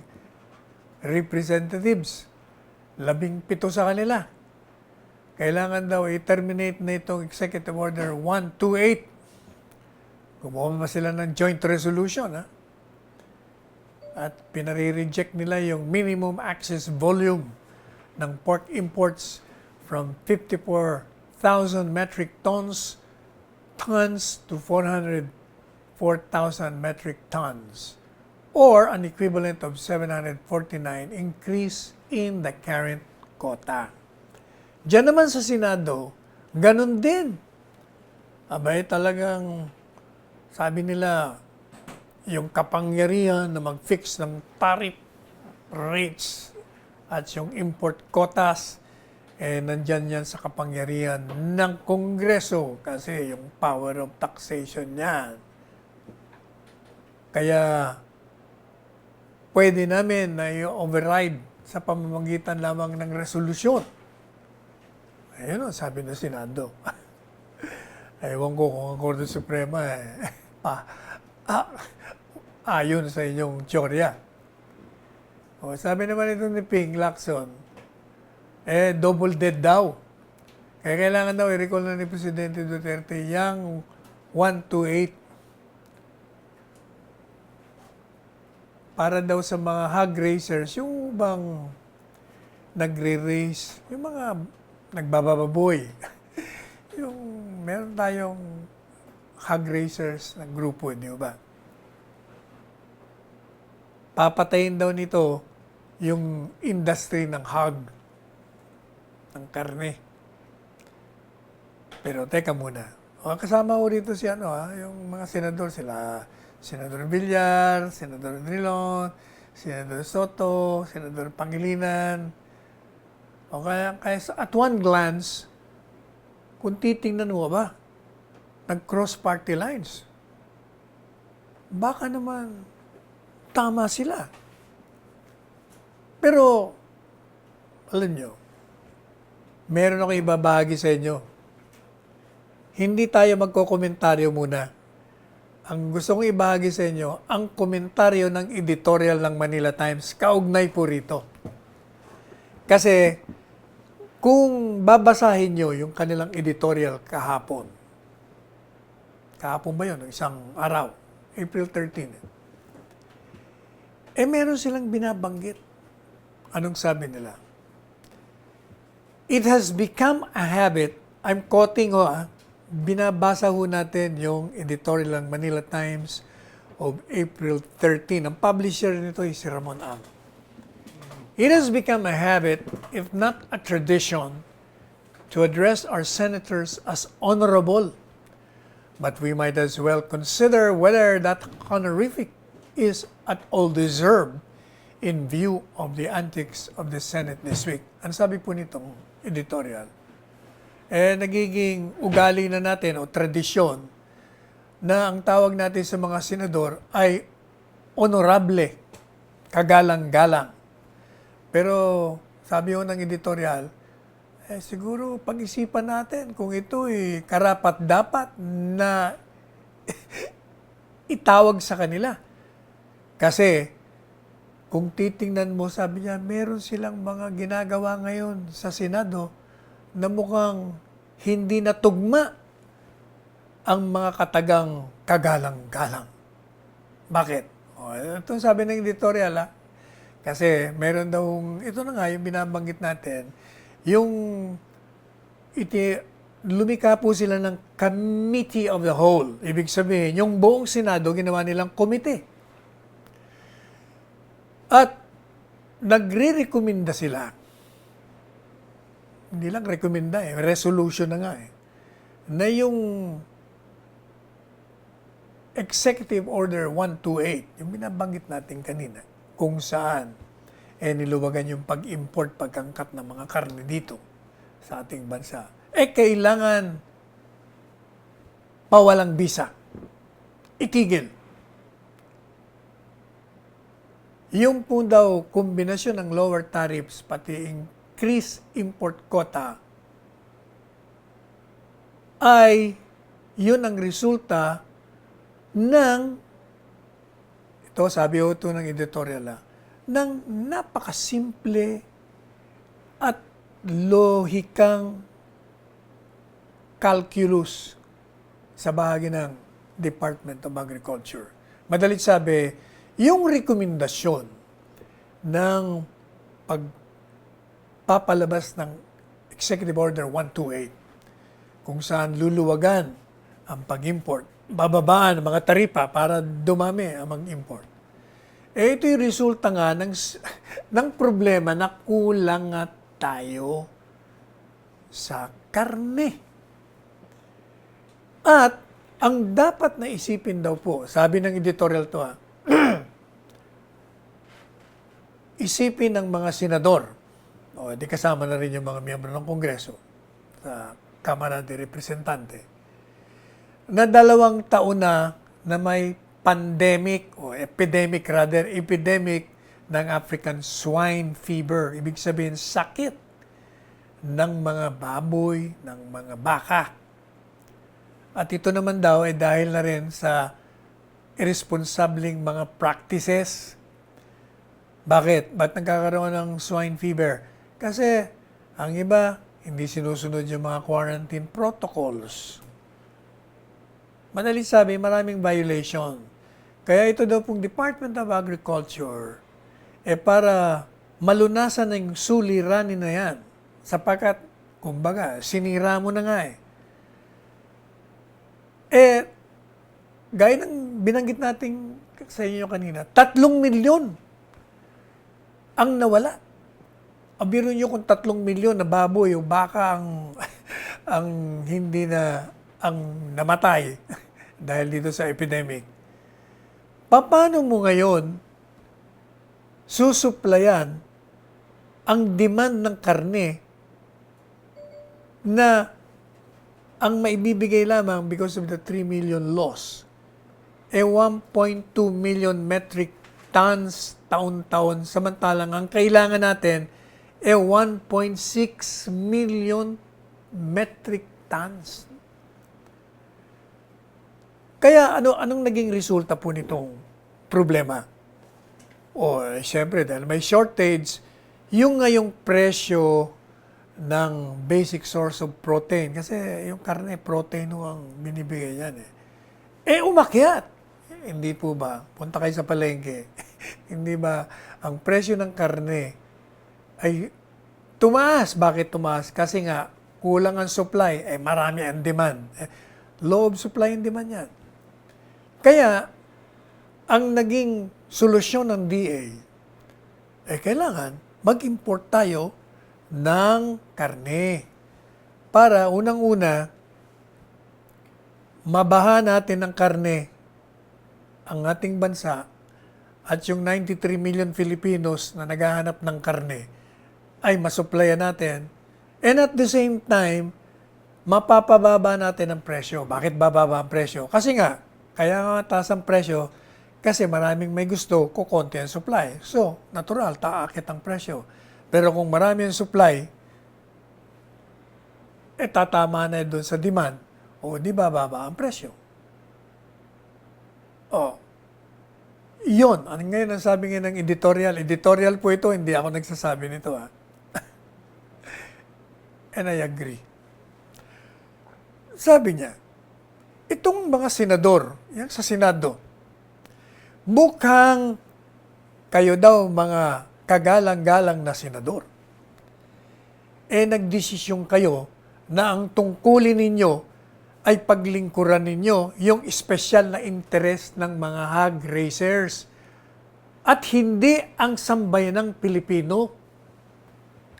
representatives, 17 sa kanila. Kailangan daw i-terminate na itong Executive Order 128. Gumawa sila ng joint resolution, ha? At pinare-reject nila yung minimum access volume ng pork imports from 54,000 metric tons to 404,000 metric tons, or an equivalent of 749 increase in the current quota. Diyan naman sa Senado, ganun din. Abay talagang, sabi nila, yung kapangyarihan na mag-fix ng tariff rates at yung import quotas, nandyan yan sa kapangyarihan ng Kongreso kasi yung power of taxation yan. Kaya pwede namin na i-override sa pamamagitan lamang ng resolusyon. Ayun ang sabi ng Senado. Ewan ko kung ang Korte Suprema ayon sa inyong teorya. O, sabi naman ito ni Ping Lacson, double dead daw. Kaya kailangan daw i-recall na ni Presidente Duterte yung 128 para daw sa mga hog raisers, yung bang nagre-raise, yung mga nagbababoy. Yung meron tayong hog raisers na grupo, di ba? Papatayin daw nito yung industry ng hog, ng karne. Pero teka muna. O, kasama ko dito si yung mga senador, Senador Villar, Senador Drilon, Senador Soto, Senador Pangilinan. O kaya at one glance, kung titingnan mo ba, nag-cross party lines. Baka naman tama sila. Pero, alam nyo, meron ako ibabahagi sa inyo. Hindi tayo magkokomentaryo muna. Ang gusto kong ibahagi sa inyo, ang komentaryo ng editorial ng Manila Times, kaugnay po rito. Kasi, kung babasahin nyo yung kanilang editorial kahapon ba yun? Isang araw, April 13. Meron silang binabanggit. Anong sabi nila? It has become a habit, I'm quoting binabasa ho natin yung editorial ng Manila Times of April 13. Ang publisher nito ay si Ramon Ang. It has become a habit, if not a tradition, to address our senators as honorable. But we might as well consider whether that honorific is at all deserved in view of the antics of the Senate this week. Ang sabi po nitong editorial, nagiging ugali na natin o tradisyon na ang tawag natin sa mga senador ay honorable, kagalang-galang. Pero sabi ko ng editorial, siguro pag-isipan natin kung ito karapat-dapat na itawag sa kanila. Kasi kung titingnan mo, sabi niya, meron silang mga ginagawa ngayon sa Senado na mukhang hindi natugma ang mga katagang kagalang-galang. Bakit? Ito sabi ng editorial, kasi meron daw, ito na nga yung binabanggit natin, yung lumika po sila ng Committee of the Whole. Ibig sabihin, yung buong Senado ginawa nilang komite. At nagre-rekomenda sila. Hindi lang rekomenda resolution na nga na yung Executive Order 128, yung binabanggit natin kanina, kung saan niluwagan yung pag-import, pagkangkat ng mga karne dito sa ating bansa. Kailangan pawalang bisa. Itigil. yung po daw kombinasyon ng lower tariffs pati increased import quota ay yun ang resulta ng, ito sabi ko ito ng editorial, ng napakasimple at lohikang calculus sa bahagi ng Department of Agriculture. Madalit sabi, yung rekomendasyon ng pagpapalabas ng Executive Order 128 kung saan luluwagan ang pag-import, bababaan ang mga taripa para dumami ang mag-import. Ito yung resulta nga ng problema na kulang nga tayo sa karne. At ang dapat na isipin daw po, sabi ng editorial to isipin ng mga senador, o di kasama na rin yung mga miyembro ng Kongreso sa Kamara de Representante, na 2 taon na may pandemic o epidemic ng African swine fever. Ibig sabihin, sakit ng mga baboy, ng mga baka. At ito naman daw ay dahil na rin sa irresponsibleng mga practices. Bakit? Ba't nagkakaroon ng swine fever? Kasi ang iba, hindi sinusunod yung mga quarantine protocols. Madali sabi, maraming violation. Kaya ito daw pong Department of Agriculture, para malunasan na yung suliranin na yan. Sapagkat, kumbaga, sinira mo na nga gaya ng binanggit natin sa inyo kanina, 3 milyon ang nawala. Biro nyo kung 3 milyon na baboy o baka ang hindi na ang namatay dahil dito sa epidemic. Paano mo ngayon susuplayan ang demand ng karne na ang maibibigay lamang because of the 3 million loss 1.2 million metric tons taon-taon, samantalang ang kailangan natin 1.6 million metric tons. Kaya anong naging resulta po nitong problema? Siyempre, dahil may shortage, yung ngayong presyo ng basic source of protein, kasi yung karne, protein ang binibigay yan umakyat. Hindi po ba? Punta kayo sa palengke. Hindi ba ang presyo ng karne ay tumaas? Bakit tumaas? Kasi nga, kulang ang supply, marami ang demand. Low of supply and demand yan. Kaya, ang naging solusyon ng DA, kailangan mag-import tayo ng karne. Para unang-una, mabaha natin ng karne ang ating bansa at yung 93 million Filipinos na naghahanap ng karne ay masupplyan natin. And at the same time, mapapababa natin ang presyo. Bakit bababa ang presyo? Kasi nga, kaya nga taas ang presyo, kasi maraming may gusto, kukonti ang supply. So, natural, taakit ang presyo. Pero kung marami ang supply, tatama na doon sa demand, di bababa ang presyo. Yun. Ngayon ang sabi nga ng editorial. Editorial po ito, hindi ako nagsasabi nito. And I agree. Sabi niya, itong mga senador, yan sa Senado, mukhang kayo daw mga kagalang-galang na senador. Nagdesisyon kayo na ang tungkulin ninyo ay paglingkuran ninyo yung espesyal na interest ng mga hog raisers at hindi ang sambayanang Pilipino.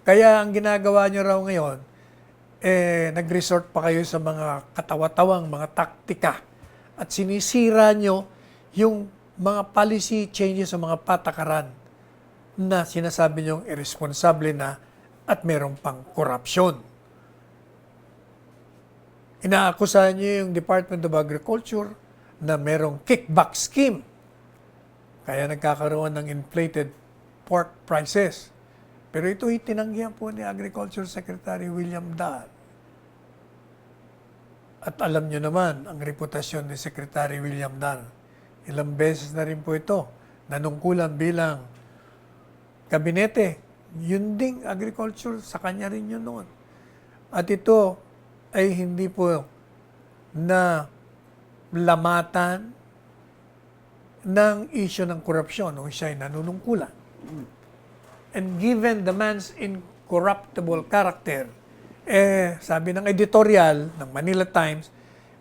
Kaya ang ginagawa nyo raw ngayon, nag-resort pa kayo sa mga katawa-tawang mga taktika at sinisira nyo yung mga policy changes sa mga patakaran na sinasabi nyong irresponsable na at merong pang korupsyon. Inaakusahan niyo yung Department of Agriculture na merong kickback scheme Kaya nagkakaroon ng inflated pork prices. Pero ito itinanggihan po ni Agriculture Secretary William Dar. At alam nyo naman ang reputasyon ni Secretary William Dar. Ilang beses na rin po ito nanungkulan bilang kabinete. Yun ding agriculture, sa kanya rin yun noon. At ito ay hindi po na lamatan ng issue ng korupsyon nung siya ay nanunungkulan. And given the man's incorruptible character, sabi ng editorial ng Manila Times,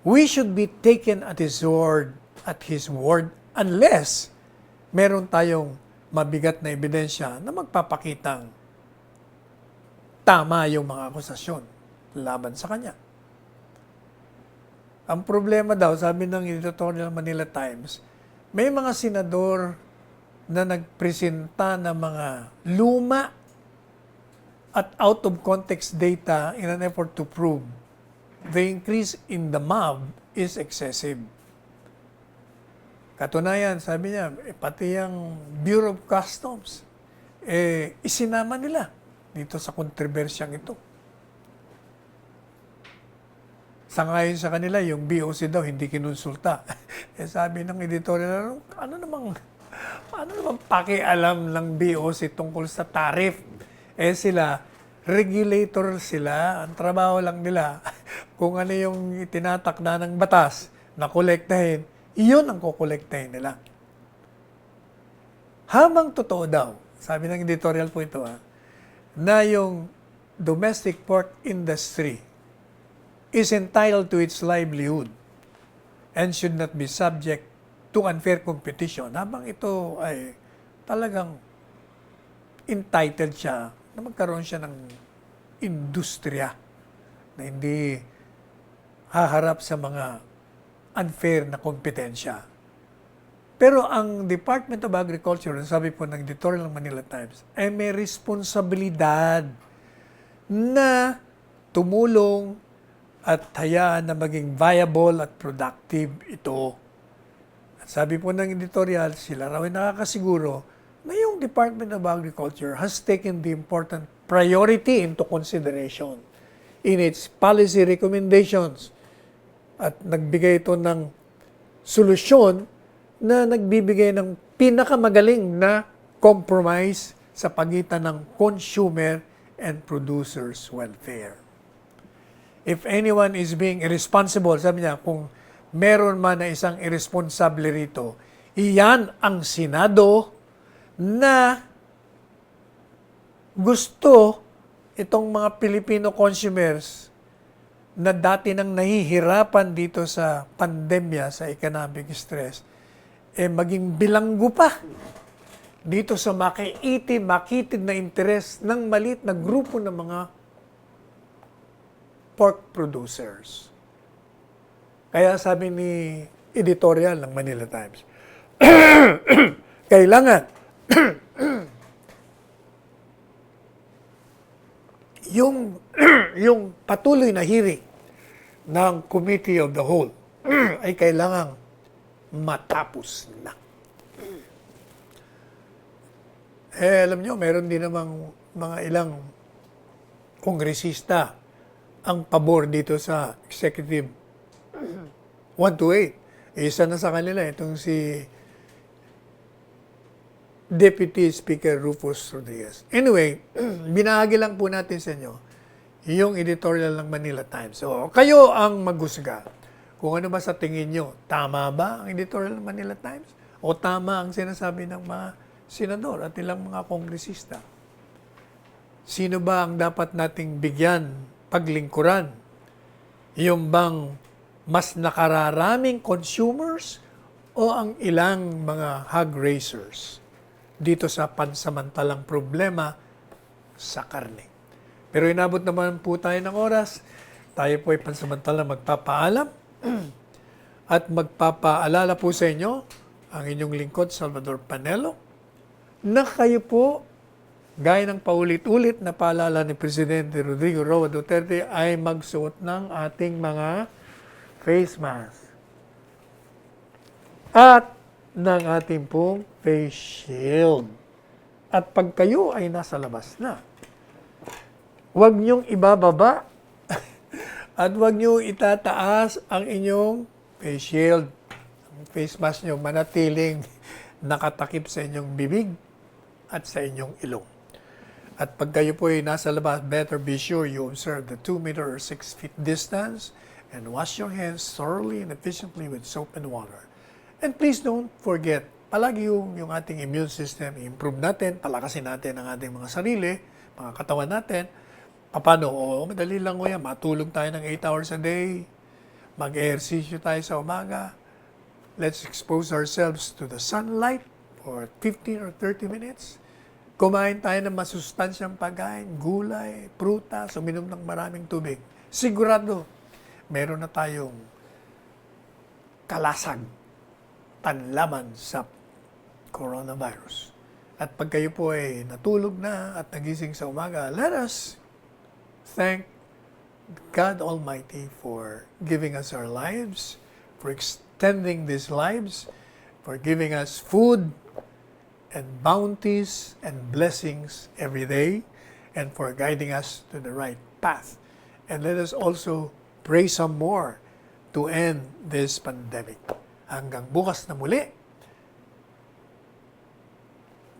we should be taken at his word unless meron tayong mabigat na ebidensya na magpapakitang tama yung mga akusasyon laban sa kanya. Ang problema daw, sabi ng editorial ng Manila Times, may mga senador na nagpresenta ng mga luma at out of context data in an effort to prove the increase in the mob is excessive. Katunayan, sabi niya, pati yung Bureau of Customs, isinama nila dito sa kontrobersyang ito. Sangayon sa kanila, yung BOC daw hindi kinonsulta. Sabi ng editorial, ano namang pakialam ng BOC tungkol sa tariff? Sila, regulator sila, ang trabaho lang nila, kung ano yung tinatakda ng batas na kolektahin, iyon ang kukolektahin nila. Habang totoo daw, sabi ng editorial po ito, na yung domestic pork industry is entitled to its livelihood and should not be subject to unfair competition. Habang ito ay talagang entitled siya na magkaroon siya ng industriya na hindi haharap sa mga unfair na kompetensya. Pero ang Department of Agriculture, sabi po ng editorial ng Manila Times, ay may responsibilidad na tumulong at hayaan na maging viable at productive ito. At sabi po ng editorial, sila raw ay nakakasiguro na yung Department of Agriculture has taken the important priority into consideration in its policy recommendations at nagbigay ito ng solusyon na nagbibigay ng pinakamagaling na compromise sa pagitan ng consumer and producers' welfare. If anyone is being irresponsible, sabi niya, kung meron man na isang irresponsable rito, iyan ang Senado na gusto itong mga Filipino consumers na dati nang nahihirapan dito sa pandemya, sa economic stress, maging bilanggo pa dito sa makitid na interes ng maliit na grupo ng mga pork producers. Kaya sabi ni editorial ng Manila Times, kailangan yung patuloy na hearing ng Committee of the Whole ay kailangang matapos na. Alam nyo, meron din namang mga ilang kongresista ang pabor dito sa Executive 128. Isa na sa kanila, itong si Deputy Speaker Rufus Rodriguez. Anyway, binahagi lang po natin sa inyo yung editorial ng Manila Times. So, kayo ang maghusga kung ano ba sa tingin nyo. Tama ba ang editorial ng Manila Times? O tama ang sinasabi ng mga senador at ilang mga kongresista? Sino ba ang dapat nating bigyan, paglingkuran? Yung bang mas nakararaming consumers o ang ilang mga hog raisers dito sa pansamantalang problema sa karne? Pero inabot naman po tayo ng oras. Tayo po ay pansamantalang magpapaalam at magpapaalala po sa inyo ang inyong lingkod, Salvador Panelo, na kayo po, gaya ng paulit-ulit na paalala ni Presidente Rodrigo Roa Duterte, ay magsuot ng ating mga face mask at ng ating pong face shield. At pag kayo ay nasa labas na, huwag niyong ibababa at huwag niyong itataas ang inyong face shield. Ang face mask niyo manatiling nakatakip sa inyong bibig at sa inyong ilong. At pag kayo po ay nasa labas, better be sure you observe the 2 meter or 6 feet distance and wash your hands thoroughly and efficiently with soap and water. And please don't forget, palagi yung ating immune system, improve natin, palakasin natin ang ating mga sarili, mga katawan natin. Paano? O, madali lang ko yan. Matulog tayo ng 8 hours a day. Mag-ehersisyo tayo sa umaga. Let's expose ourselves to the sunlight for 15 or 30 minutes. Kumain tayo ng masustansyang pagkain, gulay, prutas, uminom ng maraming tubig. Sigurado, meron na tayong kalasag, panlaban sa coronavirus. At pag kayo po ay natulog na at nagising sa umaga, let us thank God Almighty for giving us our lives, for extending these lives, for giving us food and bounties and blessings every day, and for guiding us to the right path. And let us also pray some more to end this pandemic. Hanggang bukas na muli.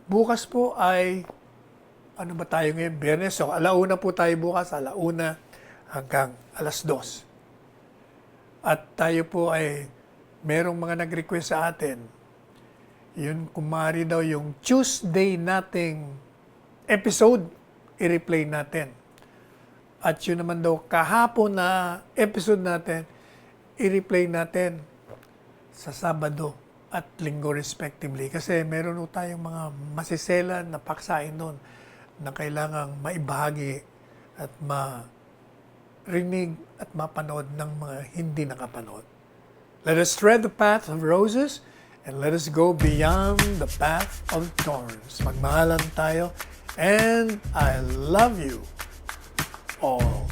Bukas po ay, ano ba tayo ngayon? Biyernes. So, alauna po tayo bukas, alauna hanggang alas 2. At tayo po ay, merong mga nag-request sa atin, yun, kung maaari daw yung Tuesday nating episode, i-replay natin. At yun naman daw, kahapon na episode natin, i-replay natin sa Sabado at Linggo respectively. Kasi meron po tayong mga masiselan na paksain doon na kailangang maibahagi at marinig at mapanood ng mga hindi nakapanood. Let us tread the path of roses and let us go beyond the path of thorns. Magmahalan tayo, and I love you all.